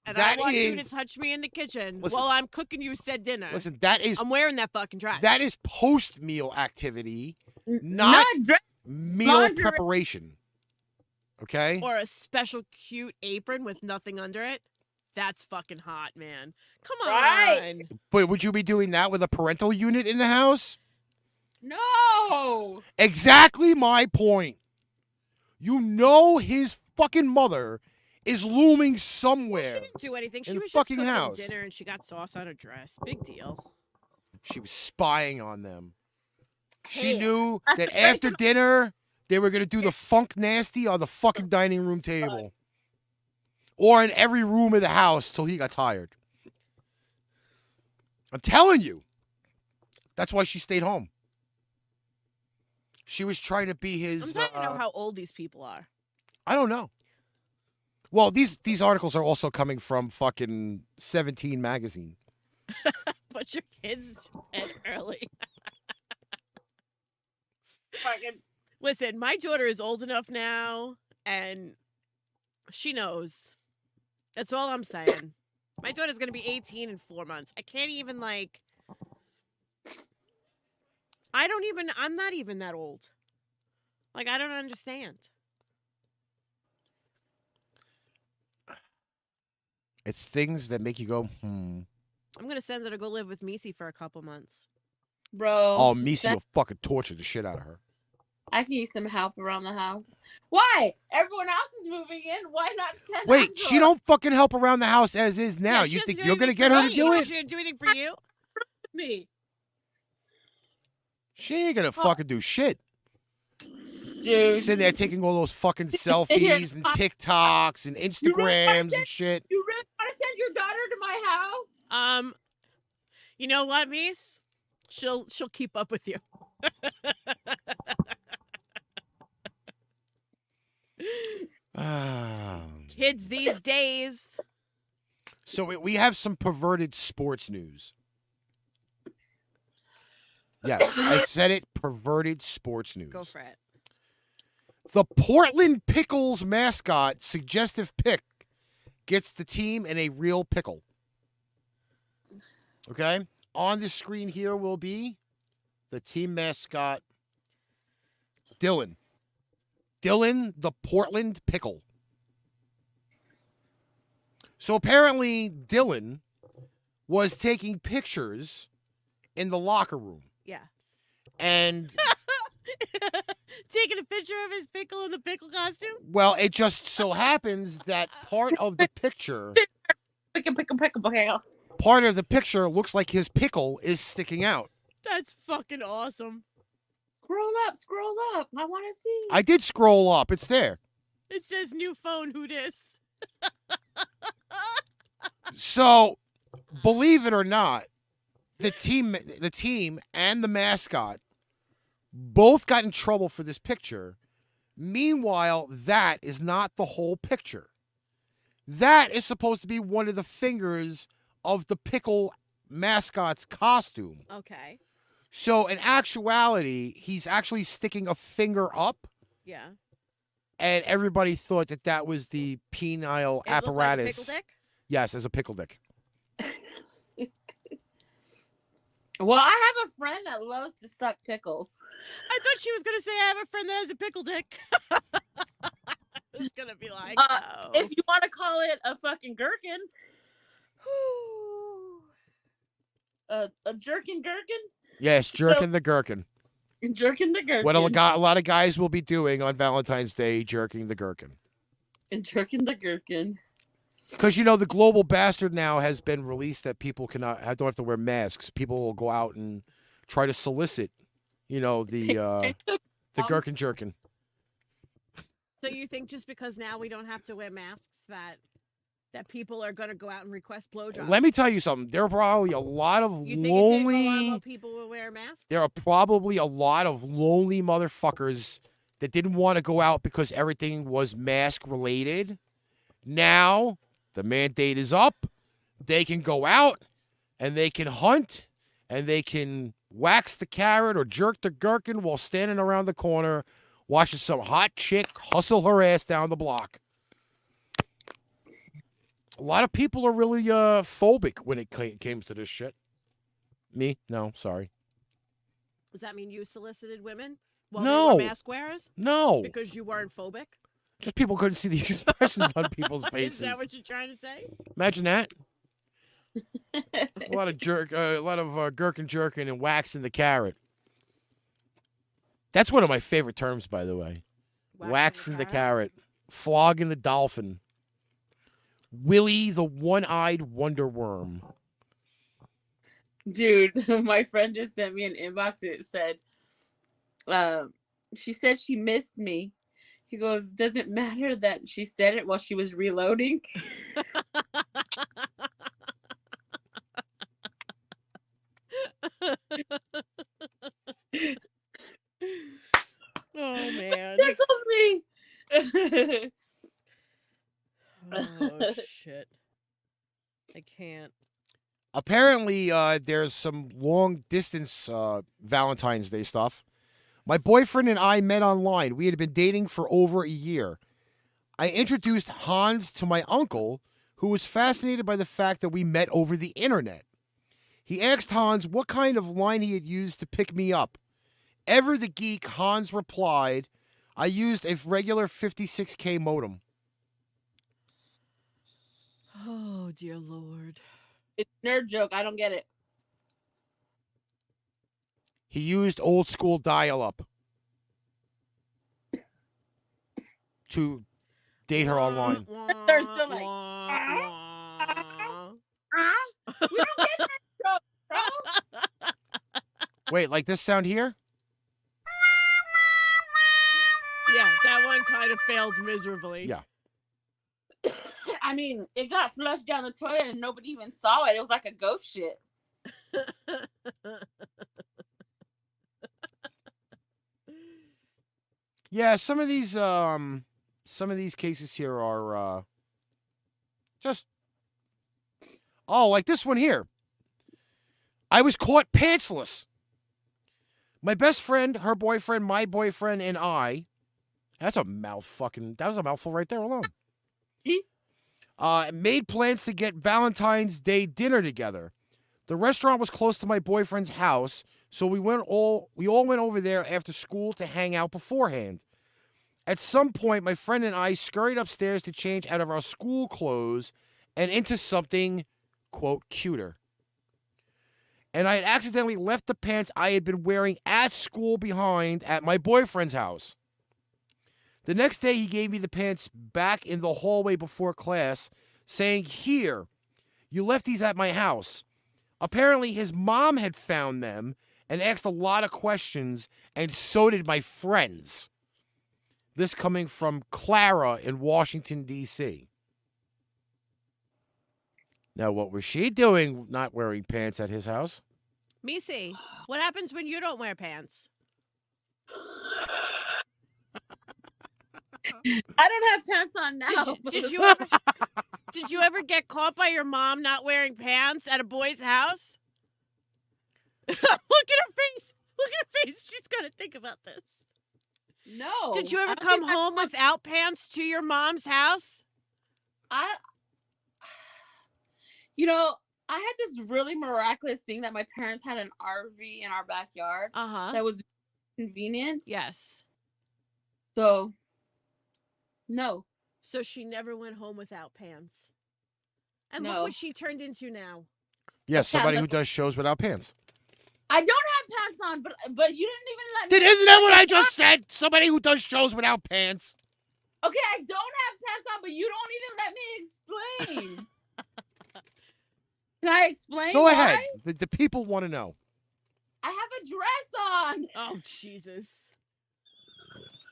Speaker 3: and
Speaker 2: That
Speaker 3: I want you
Speaker 2: is-
Speaker 3: to touch me in the kitchen
Speaker 2: Listen-
Speaker 3: while I'm cooking you said dinner,
Speaker 2: Listen, that is
Speaker 3: fucking dress.
Speaker 2: that is post-meal activity, not
Speaker 4: Not dress.
Speaker 2: meal
Speaker 4: laundry-
Speaker 2: preparation. Okay?
Speaker 3: Or a special cute apron with nothing under it. That's fucking hot, man. Come on.
Speaker 4: Right.
Speaker 2: But would you be doing that with a parental unit in the house?
Speaker 4: No.
Speaker 2: Exactly my point. You know his fucking mother is looming
Speaker 3: She
Speaker 2: somewhere.
Speaker 3: didn't do anything. She
Speaker 2: in the
Speaker 3: was just
Speaker 2: fucking
Speaker 3: cooking
Speaker 2: house.
Speaker 3: dinner and she got sauce on her dress. Big deal.
Speaker 2: She was spying on them. She
Speaker 4: Hey,
Speaker 2: knew
Speaker 4: that's
Speaker 2: that
Speaker 4: right.
Speaker 2: after dinner, they were going to do the funk nasty on the fucking dining room table. Or in every room of the house till he got tired. I'm telling you. That's why she stayed home. She was trying to be his...
Speaker 3: I'm trying to know how old these people are.
Speaker 2: I don't know. Well, these articles are also coming from fucking 17 magazine.
Speaker 3: Put your kids to bed early.
Speaker 4: Fucking
Speaker 3: Listen, my daughter is old enough now, and she knows. That's all I'm saying. My daughter's going to be 18 in 4 months. I can't even, like... I'm not even that old. Like, I don't understand.
Speaker 2: It's things that make you go,
Speaker 3: I'm going to send her to go live with Meice for a couple months.
Speaker 4: bro.
Speaker 2: Oh, Meice
Speaker 4: that-
Speaker 2: will fucking torture the shit out of her.
Speaker 4: I can use some help around the house. Why? Everyone else is moving in. Why not send
Speaker 2: Wait,
Speaker 4: that
Speaker 2: she
Speaker 4: girl?
Speaker 2: don't fucking help around the house as is now.
Speaker 3: Yeah, she
Speaker 2: You
Speaker 3: doesn't
Speaker 2: think
Speaker 3: do
Speaker 2: you're going to
Speaker 3: anything
Speaker 2: get
Speaker 3: for
Speaker 2: her to
Speaker 3: me.
Speaker 2: do
Speaker 3: You
Speaker 2: it?
Speaker 3: think She didn't do anything for you.
Speaker 4: me.
Speaker 2: She ain't going to fucking do shit.
Speaker 4: Dude.
Speaker 2: Sitting there taking all those fucking selfies and TikToks and Instagrams and shit.
Speaker 4: You really want to send your daughter to my house?
Speaker 3: You know what, Meice? She'll keep up with you. Kids these days.
Speaker 2: So we have some perverted sports news. Yes, I said it. Perverted sports news.
Speaker 3: Go for it.
Speaker 2: The Portland Pickles mascot, Suggestive Pick, gets the team in a real pickle. Okay? On the screen here will be the team mascot, Dylan. Dylan, the Portland Pickle. So apparently, Dylan was taking pictures in the locker room.
Speaker 3: Yeah.
Speaker 2: And,
Speaker 3: Taking a picture of his pickle in the pickle costume?
Speaker 2: well, it just so happens that part of the picture part of the picture looks like his pickle is sticking out.
Speaker 3: That's fucking awesome.
Speaker 4: Scroll up. I want to see.
Speaker 2: I did scroll up. It's there.
Speaker 3: It says new phone, who dis?
Speaker 2: So, believe it or not, the team and the mascot both got in trouble for this picture. Meanwhile, that is not the whole picture. That is supposed to be one of the fingers of the pickle mascot's costume.
Speaker 3: Okay.
Speaker 2: So in actuality, he's actually sticking a finger up,
Speaker 3: Yeah.
Speaker 2: and everybody thought that that was the penile
Speaker 3: It looked like a
Speaker 2: apparatus.
Speaker 3: pickle dick?
Speaker 2: Yes, as a pickle dick.
Speaker 4: Well, I have a friend that loves to suck pickles.
Speaker 3: I thought she was going to say I have a friend that has a pickle dick. I was going to be like, oh.
Speaker 4: If you want to call it a fucking gherkin. A jerkin gherkin?
Speaker 2: Yes, jerking the gherkin.
Speaker 4: Jerking the gherkin.
Speaker 2: What a lot of guys will be doing on Valentine's Day, jerking the gherkin.
Speaker 4: And jerking the gherkin.
Speaker 2: Because, you know, the global bastard now has been released that people don't have to wear masks. People will go out and try to solicit, you know, the gherkin jerkin.
Speaker 3: So you think just because now we don't have to wear masks that that people are going to go out and request blowjobs.
Speaker 2: Let me tell you something. There are probably a lot of
Speaker 3: You think it didn't go on
Speaker 2: lonely.
Speaker 3: while people will wear masks?
Speaker 2: There are probably a lot of lonely motherfuckers that didn't want to go out because everything was mask related. Now the mandate is up. They can go out and they can hunt and they can wax the carrot or jerk the gherkin while standing around the corner watching some hot chick hustle her ass down the block. A lot of people are really phobic when it came to this shit. Me? No, sorry.
Speaker 3: Does that mean you solicited women while
Speaker 2: No.
Speaker 3: they were mask wearers?
Speaker 2: No.
Speaker 3: Because you weren't phobic?
Speaker 2: Just people couldn't see the expressions on people's faces.
Speaker 3: Is that what you're trying to say?
Speaker 2: Imagine that. A lot of gherkin jerking and waxing the carrot. That's one of my favorite terms, by the way. Waxing the carrot. Flogging the dolphin. Willie the one-eyed wonder worm.
Speaker 4: Dude, my friend just sent me an inbox. It said, she said she missed me. He goes, does it matter that she said it while she was reloading?
Speaker 3: Oh, man.
Speaker 4: Tickle me.
Speaker 3: Oh, shit. I can't.
Speaker 2: Apparently, there's some long-distance Valentine's Day stuff. My boyfriend and I met online. We had been dating for over a year. I introduced Hans to my uncle, who was fascinated by the fact that we met over the internet. He asked Hans what kind of line he had used to pick me up. Ever the geek, Hans replied, I used a regular 56K modem.
Speaker 3: Oh, dear Lord.
Speaker 4: It's a nerd joke. I don't get it.
Speaker 2: He used old school dial-up to date her online.
Speaker 4: They're still like, we don't get that joke, bro.
Speaker 2: Wait, like this sound here?
Speaker 3: Yeah, that one kind of failed miserably.
Speaker 2: Yeah.
Speaker 4: I mean, it got flushed down the toilet and nobody even saw it. It was like a ghost shit.
Speaker 2: Yeah, some of these cases here are just like this one here. I was caught pantsless. My best friend, her boyfriend, my boyfriend, and I. That was a mouthful right there alone. Made plans to get Valentine's Day dinner together. The restaurant was close to my boyfriend's house, so we all went over there after school to hang out beforehand. At some point, my friend and I scurried upstairs to change out of our school clothes and into something, quote, cuter. And I had accidentally left the pants I had been wearing at school behind at my boyfriend's house. The next day, he gave me the pants back in the hallway before class, saying, here, you left these at my house. Apparently, his mom had found them and asked a lot of questions, and so did my friends. This coming from Clara in Washington, D.C. Now, what was she doing not wearing pants at his house?
Speaker 3: Meice, what happens when you don't wear pants?
Speaker 4: I don't have pants on now.
Speaker 3: Did you ever get caught by your mom not wearing pants at a boy's house? Look at her face. Look at her face. She's got to think about this.
Speaker 4: No.
Speaker 3: Did you ever come home without pants to your mom's house?
Speaker 4: I had this really miraculous thing that my parents had an RV in our backyard. That was convenient.
Speaker 3: Yes.
Speaker 4: So, no.
Speaker 3: So she never went home without pants. And
Speaker 4: No.
Speaker 3: look what she turned into now.
Speaker 2: Yes, somebody who does shows without pants.
Speaker 4: I don't have pants on, but you didn't even let me.
Speaker 2: Isn't that what I just said? Somebody who does shows without pants.
Speaker 4: Okay, I don't have pants on, but you don't even let me explain. Can I explain?
Speaker 2: Go
Speaker 4: why?
Speaker 2: ahead. The people want to know.
Speaker 4: I have a dress on.
Speaker 3: Oh, Jesus.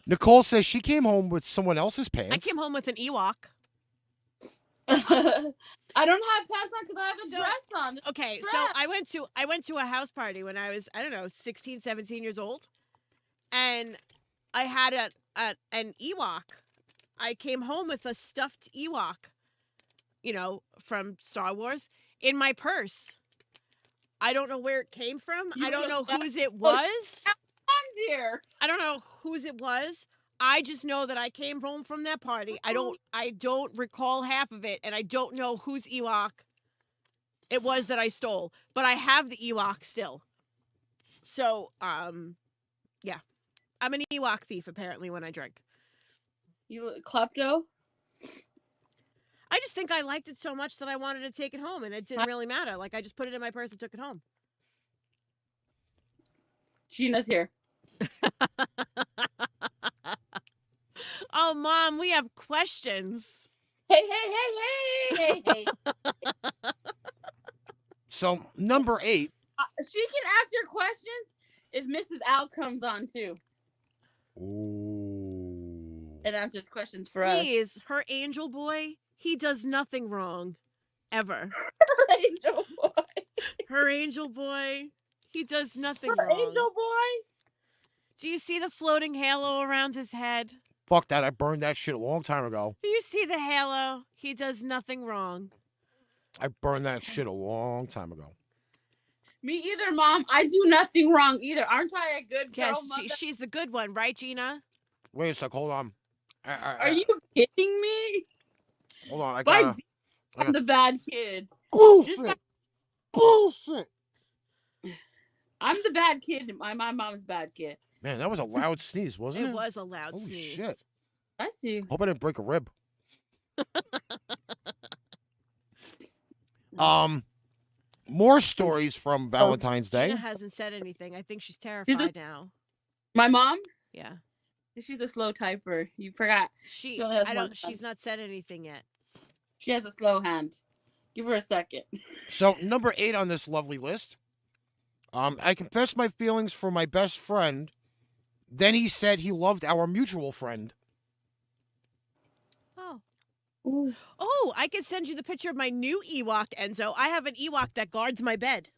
Speaker 2: Nicole says she came home with someone else's pants.
Speaker 3: I came home with an Ewok.
Speaker 4: I don't have pants on because I have a dress on.
Speaker 3: Okay, so I went to a house party when I was, I don't know, 16, 17 years old. And I had an Ewok. I came home with a stuffed Ewok, from Star Wars in my purse. I don't know where it came from. I don't know whose it was.
Speaker 4: Mom's here.
Speaker 3: I don't know whose it was. I just know that I came home from that party. I don't recall half of it, and I don't know whose Ewok it was that I stole. But I have the Ewok still. So, yeah. I'm an Ewok thief, apparently, when I drink.
Speaker 4: You klepto?
Speaker 3: I just think I liked it so much that I wanted to take it home, and it didn't really matter. Like, I just put it in my purse and took it home.
Speaker 4: Gina's here.
Speaker 3: Oh, Mom, we have questions.
Speaker 4: Hey.
Speaker 2: So, number 8.
Speaker 4: She can answer questions if Mrs. Al comes on, too.
Speaker 2: Ooh.
Speaker 4: And answers questions for us.
Speaker 3: Please, her angel boy, he does nothing wrong. Ever.
Speaker 4: Angel boy.
Speaker 3: Her angel boy, he does nothing
Speaker 4: Her
Speaker 3: wrong.
Speaker 4: angel boy?
Speaker 3: Do you see the floating halo around his head?
Speaker 2: Fuck that. I burned that shit a long time ago.
Speaker 3: Do you see the halo? He does nothing wrong.
Speaker 2: I burned that shit a long time ago.
Speaker 4: Me either, Mom. I do nothing wrong either. Aren't I a good girl,
Speaker 3: Yes,
Speaker 4: Mother?
Speaker 3: she's the good one, right, Gina?
Speaker 2: Wait a sec. Hold on.
Speaker 4: Are you kidding me?
Speaker 2: Hold on.
Speaker 4: I'm the bad kid.
Speaker 2: Bullshit. Bullshit.
Speaker 4: I'm the bad kid. My mom's bad kid.
Speaker 2: Man, that was a loud sneeze, wasn't it?
Speaker 3: It was a loud
Speaker 2: Holy
Speaker 3: sneeze.
Speaker 2: shit.
Speaker 4: I see.
Speaker 2: Hope I didn't break a rib. More stories from Valentine's Day.
Speaker 3: Gina hasn't said anything. I think she's terrified now.
Speaker 4: My mom?
Speaker 3: Yeah.
Speaker 4: She's a slow typer. You forgot. She only has one hand.
Speaker 3: She's not said anything yet.
Speaker 4: She has a slow hand. Give her a second.
Speaker 2: So, number 8 on this lovely list. I confessed my feelings for my best friend. Then he said he loved our mutual friend.
Speaker 3: Oh.
Speaker 4: Ooh.
Speaker 3: Oh, I can send you the picture of my new Ewok, Enzo. I have an Ewok that guards my bed.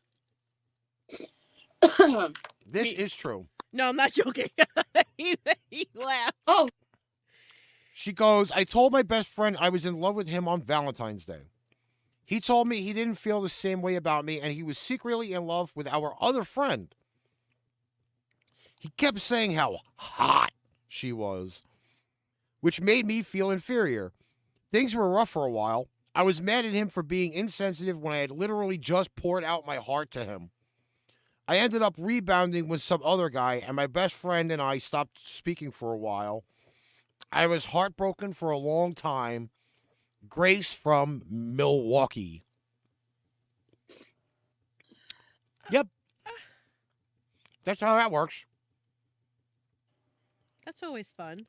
Speaker 2: This is true.
Speaker 3: No, I'm not joking. he laughed.
Speaker 4: Oh.
Speaker 2: She goes, I told my best friend I was in love with him on Valentine's Day. He told me he didn't feel the same way about me, and he was secretly in love with our other friend. He kept saying how hot she was, which made me feel inferior. Things were rough for a while. I was mad at him for being insensitive when I had literally just poured out my heart to him. I ended up rebounding with some other guy, and my best friend and I stopped speaking for a while. I was heartbroken for a long time. Grace from Milwaukee. Yep. That's how that works.
Speaker 3: That's always fun.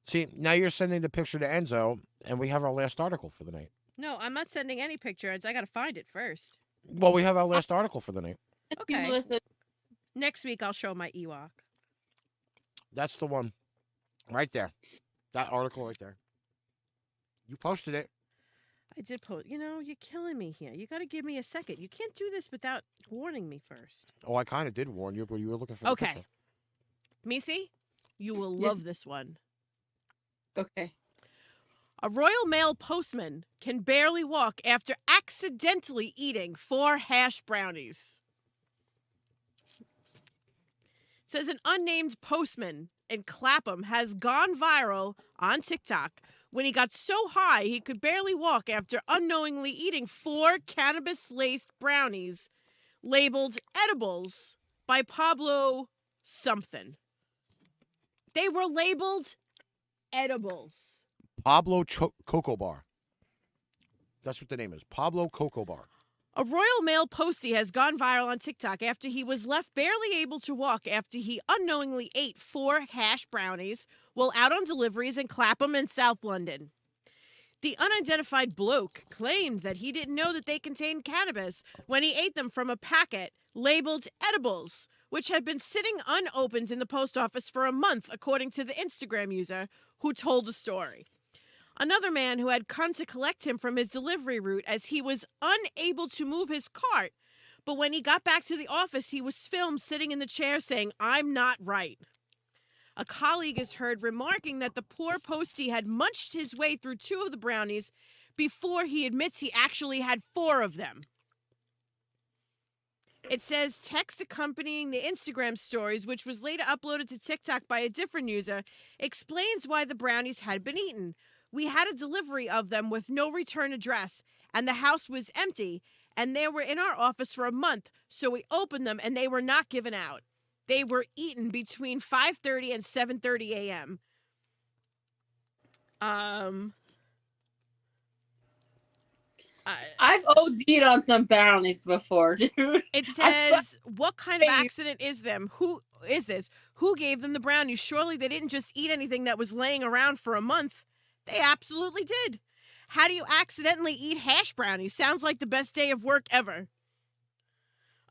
Speaker 2: See, now you're sending the picture to Enzo, and we have our last article for the night.
Speaker 3: No, I'm not sending any pictures. I got to find it first.
Speaker 2: Well, we have our last article for the night.
Speaker 3: Okay.
Speaker 4: Melissa.
Speaker 3: Next week, I'll show my Ewok.
Speaker 2: That's the one. Right there. That article right there. You posted it.
Speaker 3: I did post. You're killing me here. You got to give me a second. You can't do this without warning me first.
Speaker 2: Oh, I kind of did warn you, but you were looking for the picture.
Speaker 3: Okay. Meice, you will
Speaker 4: Yes.
Speaker 3: love this one.
Speaker 4: Okay.
Speaker 3: A Royal Mail postman can barely walk after accidentally eating 4 hash brownies. It says an unnamed postman in Clapham has gone viral on TikTok when he got so high he could barely walk after unknowingly eating 4 cannabis-laced brownies labeled edibles by Pablo something. They were labeled edibles.
Speaker 2: Pablo Cocoa Bar. That's what the name is. Pablo Cocoa Bar.
Speaker 3: A Royal Mail postie has gone viral on TikTok after he was left barely able to walk after he unknowingly ate 4 hash brownies while out on deliveries in Clapham and South London. The unidentified bloke claimed that he didn't know that they contained cannabis when he ate them from a packet labeled edibles, which had been sitting unopened in the post office for a month, according to the Instagram user who told the story. Another man who had come to collect him from his delivery route as he was unable to move his cart. But when he got back to the office, he was filmed sitting in the chair saying, "I'm not right." A colleague is heard remarking that the poor postie had munched his way through 2 of the brownies before he admits he actually had 4 of them. It says text accompanying the Instagram stories, which was later uploaded to TikTok by a different user, explains why the brownies had been eaten. "We had a delivery of them with no return address, and the house was empty, and they were in our office for a month, so we opened them and they were not given out. They were eaten between 5:30 and 7:30 a.m.
Speaker 4: I've OD'd on some brownies before, dude.
Speaker 3: It says, what kind of accident is them? Who is this? Who gave them the brownies? Surely they didn't just eat anything that was laying around for a month. They absolutely did. How do you accidentally eat hash brownies? Sounds like the best day of work ever.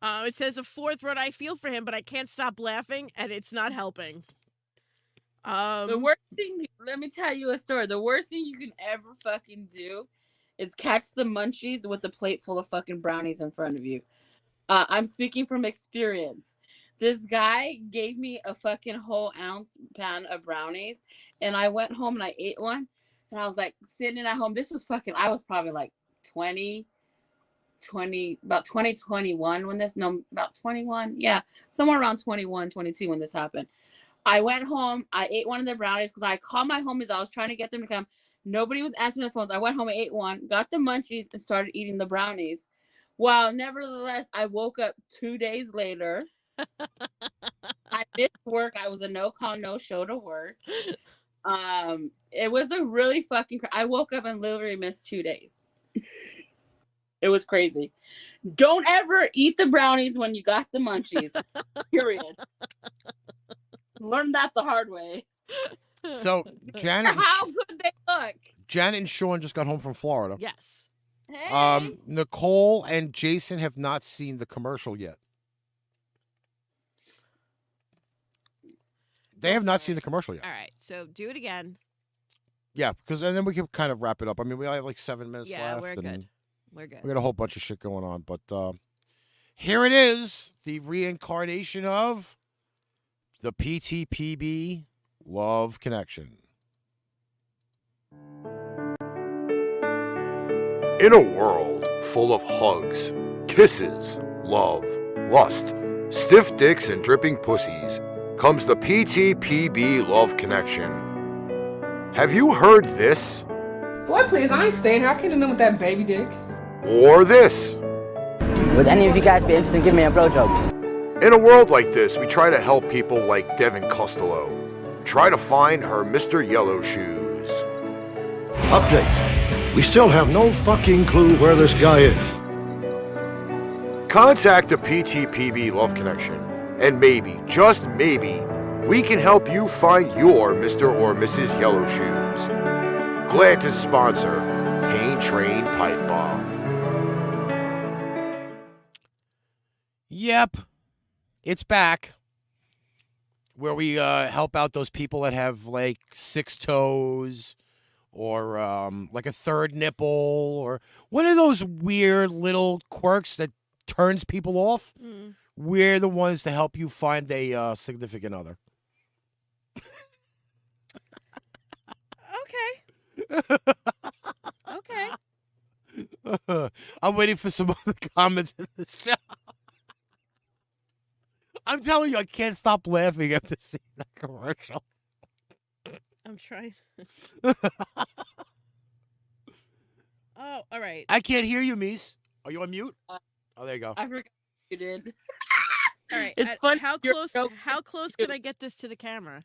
Speaker 3: It says a 4th word, "I feel for him, but I can't stop laughing, and it's not helping."
Speaker 4: The worst thing, let me tell you a story. The worst thing you can ever fucking do is catch the munchies with a plate full of fucking brownies in front of you. I'm speaking from experience. This guy gave me a fucking whole ounce pan of brownies, and I went home and I ate one, and I was like sitting at home. This was fucking, I was probably like about 2021 when this, no, about 21. Yeah, somewhere around 21, 22 when this happened. I went home. I ate one of the brownies because I called my homies. I was trying to get them to come. Nobody was answering the phones. I went home, I ate one, got the munchies, and started eating the brownies. Well, nevertheless, I woke up 2 days later. I missed work. I was a no-call, no-show to work. It was a really fucking... I woke up and literally missed 2 days. It was crazy. Don't ever eat the brownies when you got the munchies. Period. Learned that the hard way.
Speaker 2: So, Janet...
Speaker 4: How good they look.
Speaker 2: Janet and Sean just got home from Florida.
Speaker 3: Yes.
Speaker 4: Hey.
Speaker 2: Nicole and Jason have not seen the commercial yet. They have not seen the commercial yet.
Speaker 3: All right, so do it again.
Speaker 2: Yeah, because and then we can kind of wrap it up. I mean, we only have like 7 minutes left.
Speaker 3: Yeah, we're
Speaker 2: and
Speaker 3: good. We're good.
Speaker 2: We got a whole bunch of shit going on, but here it is, the reincarnation of the PTPB Love Connection.
Speaker 6: In a world full of hugs, kisses, love, lust, stiff dicks, and dripping pussies, comes the PTPB Love Connection. Have you heard this?
Speaker 7: Boy, please, I ain't staying here. I can't live with that baby dick.
Speaker 6: Or this?
Speaker 8: Would any of you guys be interested in giving me a blowjob?
Speaker 6: In a world like this, we try to help people like Devin Costello. Try to find her Mr. Yellow Shoes.
Speaker 9: Update. We still have no fucking clue where this guy is.
Speaker 6: Contact the PTPB Love Connection, and maybe, just maybe, we can help you find your Mr. or Mrs. Yellow Shoes. Glad to sponsor Train Pipebomb.
Speaker 2: Yep, it's back. Where we help out those people that have like 6 toes or like a third nipple or one of those weird little quirks that turns people off.
Speaker 3: Mm.
Speaker 2: We're the ones to help you find a significant other.
Speaker 3: Okay. Okay.
Speaker 2: I'm waiting for some other comments in the show. I'm telling you, I can't stop laughing after seeing that commercial.
Speaker 3: I'm trying. Oh, all right.
Speaker 2: I can't hear you, Meice. Are you on mute? Oh, there you go.
Speaker 4: I forgot you did.
Speaker 3: All right.
Speaker 4: It's fun.
Speaker 3: How close can I get this to the camera?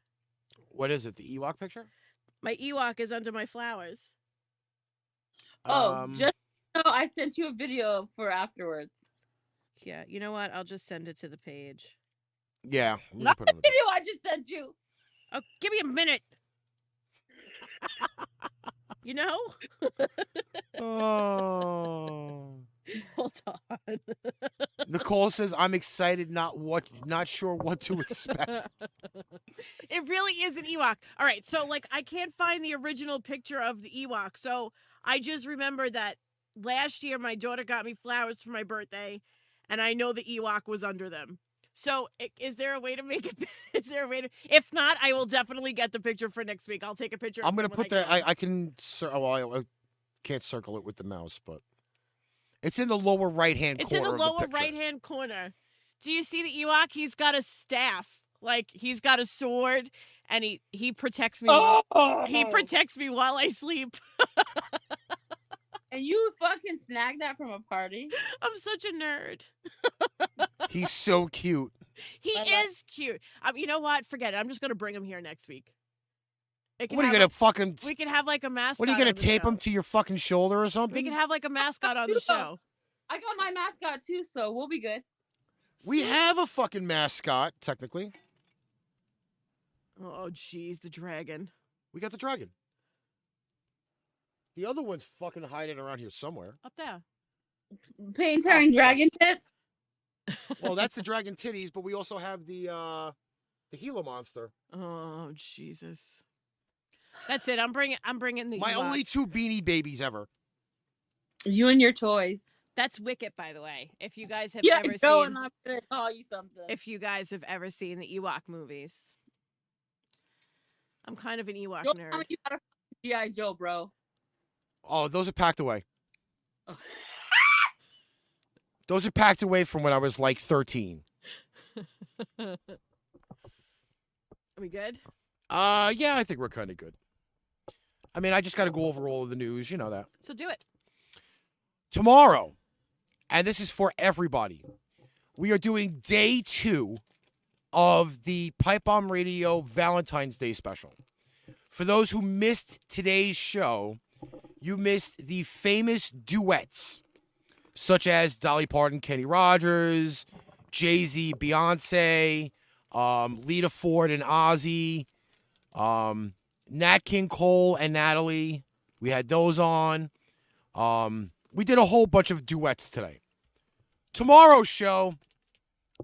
Speaker 2: What is it? The Ewok picture?
Speaker 3: My Ewok is under my flowers.
Speaker 4: Oh, just so I sent you a video for afterwards.
Speaker 3: Yeah, you know what? I'll just send it to the page.
Speaker 2: Yeah.
Speaker 4: Not the video I just sent you.
Speaker 3: Oh, give me a minute. You know?
Speaker 2: Oh.
Speaker 3: Hold on.
Speaker 2: Nicole says, "I'm excited, not sure what to expect."
Speaker 3: It really is an Ewok. All right, so like I can't find the original picture of the Ewok. So I just remember that last year my daughter got me flowers for my birthday, and I know the Ewok was under them. So is there a way to make it? Is there a way to? If not, I will definitely get the picture for next week. I'll take a picture.
Speaker 2: I'm
Speaker 3: going
Speaker 2: gonna
Speaker 3: to
Speaker 2: put that. I can. I can't circle it with the mouse, but it's in the lower right hand.
Speaker 3: It's
Speaker 2: corner
Speaker 3: in the lower
Speaker 2: of the
Speaker 3: right hand corner. Do you see the Ewok? He's got a staff, like he's got a sword, and he protects me. He protects me while I sleep.
Speaker 4: And you fucking snagged that from a party?
Speaker 3: I'm such a nerd.
Speaker 2: He's so cute.
Speaker 3: He is cute. You know what? Forget it. I'm just gonna bring him here next week.
Speaker 2: What are you gonna fucking?
Speaker 3: We can have like a mascot.
Speaker 2: What are you gonna
Speaker 3: on the
Speaker 2: tape
Speaker 3: show.
Speaker 2: him to your fucking shoulder or something?
Speaker 3: We can have like a mascot on the show.
Speaker 4: I got my mascot too, so we'll be good.
Speaker 2: We have a fucking mascot, technically.
Speaker 3: Oh, jeez, the dragon.
Speaker 2: We got the dragon. The other one's fucking hiding around here somewhere.
Speaker 3: Up there.
Speaker 4: Painting dragon tits.
Speaker 2: Well, that's the dragon titties, but we also have the Gila monster.
Speaker 3: Oh, Jesus. That's it. I'm bringing the
Speaker 2: My
Speaker 3: Ewok.
Speaker 2: only 2 beanie babies ever.
Speaker 4: You and your toys.
Speaker 3: That's Wicket, by the way. If you guys have
Speaker 4: Yeah,
Speaker 3: ever
Speaker 4: go
Speaker 3: seen,
Speaker 4: and I'm gonna call you something.
Speaker 3: if you guys have ever seen the Ewok movies, I'm kind of an Ewok
Speaker 4: Yo,
Speaker 3: nerd.
Speaker 4: you got a G.I. Joe, bro.
Speaker 2: Oh, those are packed away. Those are packed away from when I was like 13.
Speaker 3: Are we good?
Speaker 2: Yeah, I think we're kind of good. I mean, I just got to go over all of the news. You know that.
Speaker 3: So do it.
Speaker 2: Tomorrow, and this is for everybody, we are doing day 2 of the Pipebomb Radio Valentine's Day special. For those who missed today's show, you missed the famous duets, such as Dolly Parton, Kenny Rogers, Jay-Z, Beyonce, Lita Ford and Ozzy, Nat King Cole and Natalie. We had those on. We did a whole bunch of duets today. Tomorrow's show,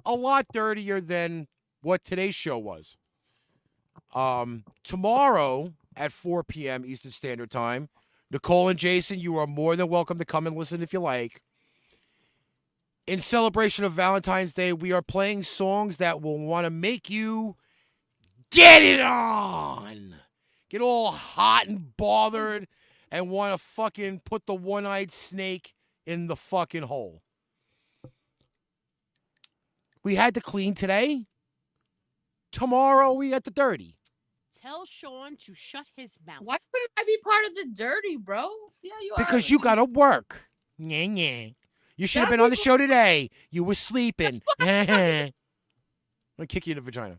Speaker 2: a lot dirtier than what today's show was. Tomorrow at 4 p.m. Eastern Standard Time, Nicole and Jason, you are more than welcome to come and listen if you like. In celebration of Valentine's Day, we are playing songs that will want to make you get it on. Get all hot and bothered and want to fucking put the one-eyed snake in the fucking hole. We had to clean today. Tomorrow we got the dirty.
Speaker 3: Tell Sean to shut his mouth.
Speaker 4: Why couldn't I be part of the dirty, bro? See how you are.
Speaker 2: Because you got to work. You should have been on the show today. You were sleeping. I'm going to kick you in the vagina.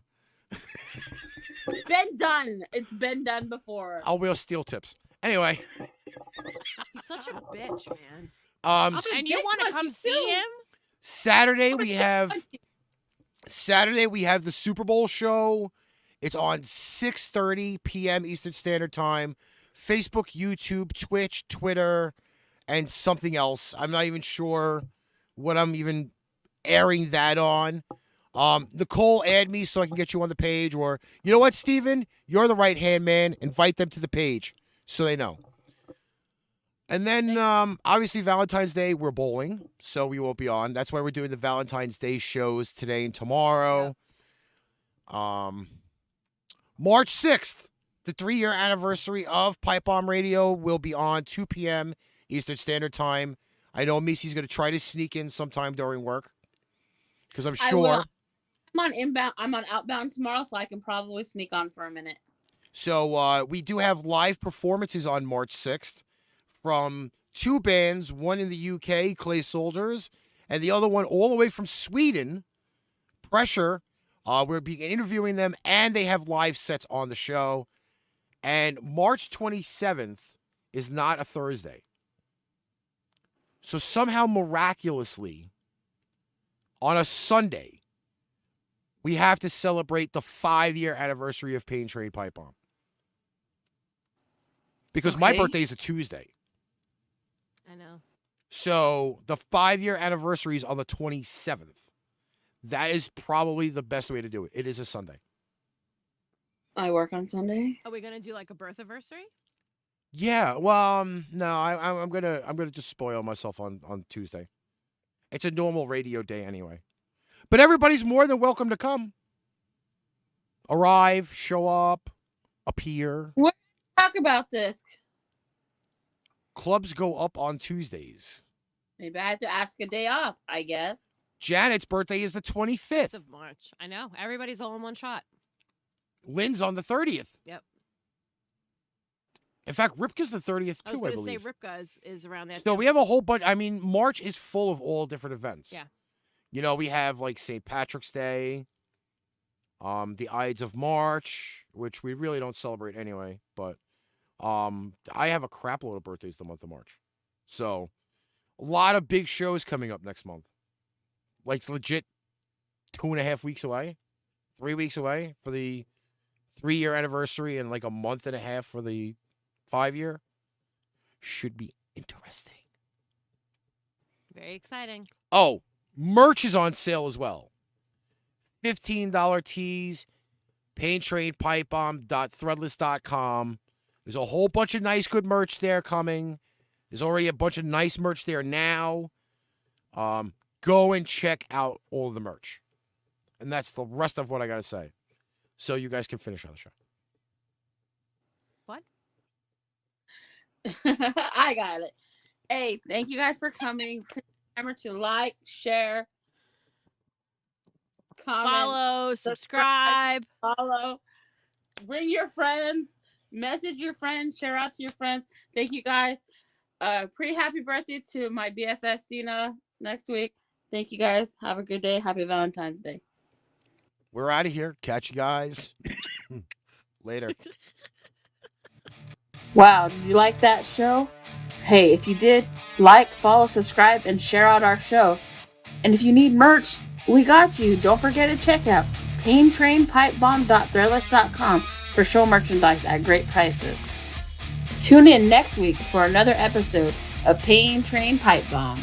Speaker 4: Been done. It's been done before.
Speaker 2: I'll wear steel tips. Anyway.
Speaker 3: He's such a bitch, man.
Speaker 2: And
Speaker 3: you want to come see him?
Speaker 2: Saturday we have the Super Bowl show. It's on 6:30 p.m. Eastern Standard Time. Facebook, YouTube, Twitch, Twitter, and something else. I'm not even sure what I'm even airing that on. Nicole, add me so I can get you on the page. Or, you know what, Steven? You're the right-hand man. Invite them to the page so they know. And then, obviously, Valentine's Day, we're bowling, so we won't be on. That's why we're doing the Valentine's Day shows today and tomorrow. March 6th, the 3-year anniversary of Pipebomb Radio will be on 2 p.m. Eastern Standard Time. I know Meice's going to try to sneak in sometime during work because I'm sure.
Speaker 4: I'm on outbound tomorrow, so I can probably sneak on for a minute.
Speaker 2: So we do have live performances on March 6th from 2 bands, one in the UK, Clay Soldiers, and the other one all the way from Sweden, Pressure. We're interviewing them, and they have live sets on the show. And March 27th is not a Thursday. So somehow, miraculously, on a Sunday, we have to celebrate the 5-year anniversary of Train Pipebomb. Because my birthday is a Tuesday.
Speaker 3: I know.
Speaker 2: So the 5-year anniversary is on the 27th. That is probably the best way to do it. It is a Sunday.
Speaker 4: I work on Sunday.
Speaker 3: Are we gonna do like a birth anniversary?
Speaker 2: Yeah. Well, no. I'm gonna just spoil myself on Tuesday. It's a normal radio day anyway. But everybody's more than welcome to come. Arrive, show up, appear.
Speaker 4: We're gonna talk about this.
Speaker 2: Clubs go up on Tuesdays.
Speaker 4: Maybe I have to ask a day off, I guess.
Speaker 2: Janet's birthday is the 25th.
Speaker 3: Of March. I know. Everybody's all in one shot.
Speaker 2: Lynn's on the 30th.
Speaker 3: Yep.
Speaker 2: In fact, Ripka's the 30th
Speaker 3: I
Speaker 2: too,
Speaker 3: was
Speaker 2: I
Speaker 3: gonna say
Speaker 2: believe.
Speaker 3: Ripka is around that.
Speaker 2: So
Speaker 3: too.
Speaker 2: we have a whole bunch. I mean, March is full of all different events.
Speaker 3: Yeah.
Speaker 2: You know, we have like St. Patrick's Day, the Ides of March, which we really don't celebrate anyway. But I have a crap load of birthdays the month of March. So a lot of big shows coming up next month. Like legit 2.5 weeks away, 3 weeks away for the 3-year anniversary and like a month and a half for the 5-year. Should be interesting.
Speaker 3: Very exciting.
Speaker 2: Oh, merch is on sale as well. $15 tees, paintrainpipebomb.threadless.com. There's a whole bunch of nice, good merch there coming. There's already a bunch of nice merch there now. Go and check out all of the merch. And that's the rest of what I got to say. So you guys can finish on the show.
Speaker 3: What?
Speaker 4: I got it. Hey, thank you guys for coming. Remember to like, share, comment,
Speaker 3: Follow, subscribe.
Speaker 4: follow. Bring your friends. Message your friends. Share out to your friends. Thank you guys. Pre-happy birthday to my BFF Cena next week. Thank you guys. Have a good day. Happy Valentine's Day.
Speaker 2: We're out of here. Catch you guys later.
Speaker 4: Wow, did you like that show? Hey, if you did, like, follow, subscribe, and share out our show. And if you need merch, we got you. Don't forget to check out paintrainpipebomb.threadless.com for show merchandise at great prices. Tune in next week for another episode of Pain Train Pipe Bomb.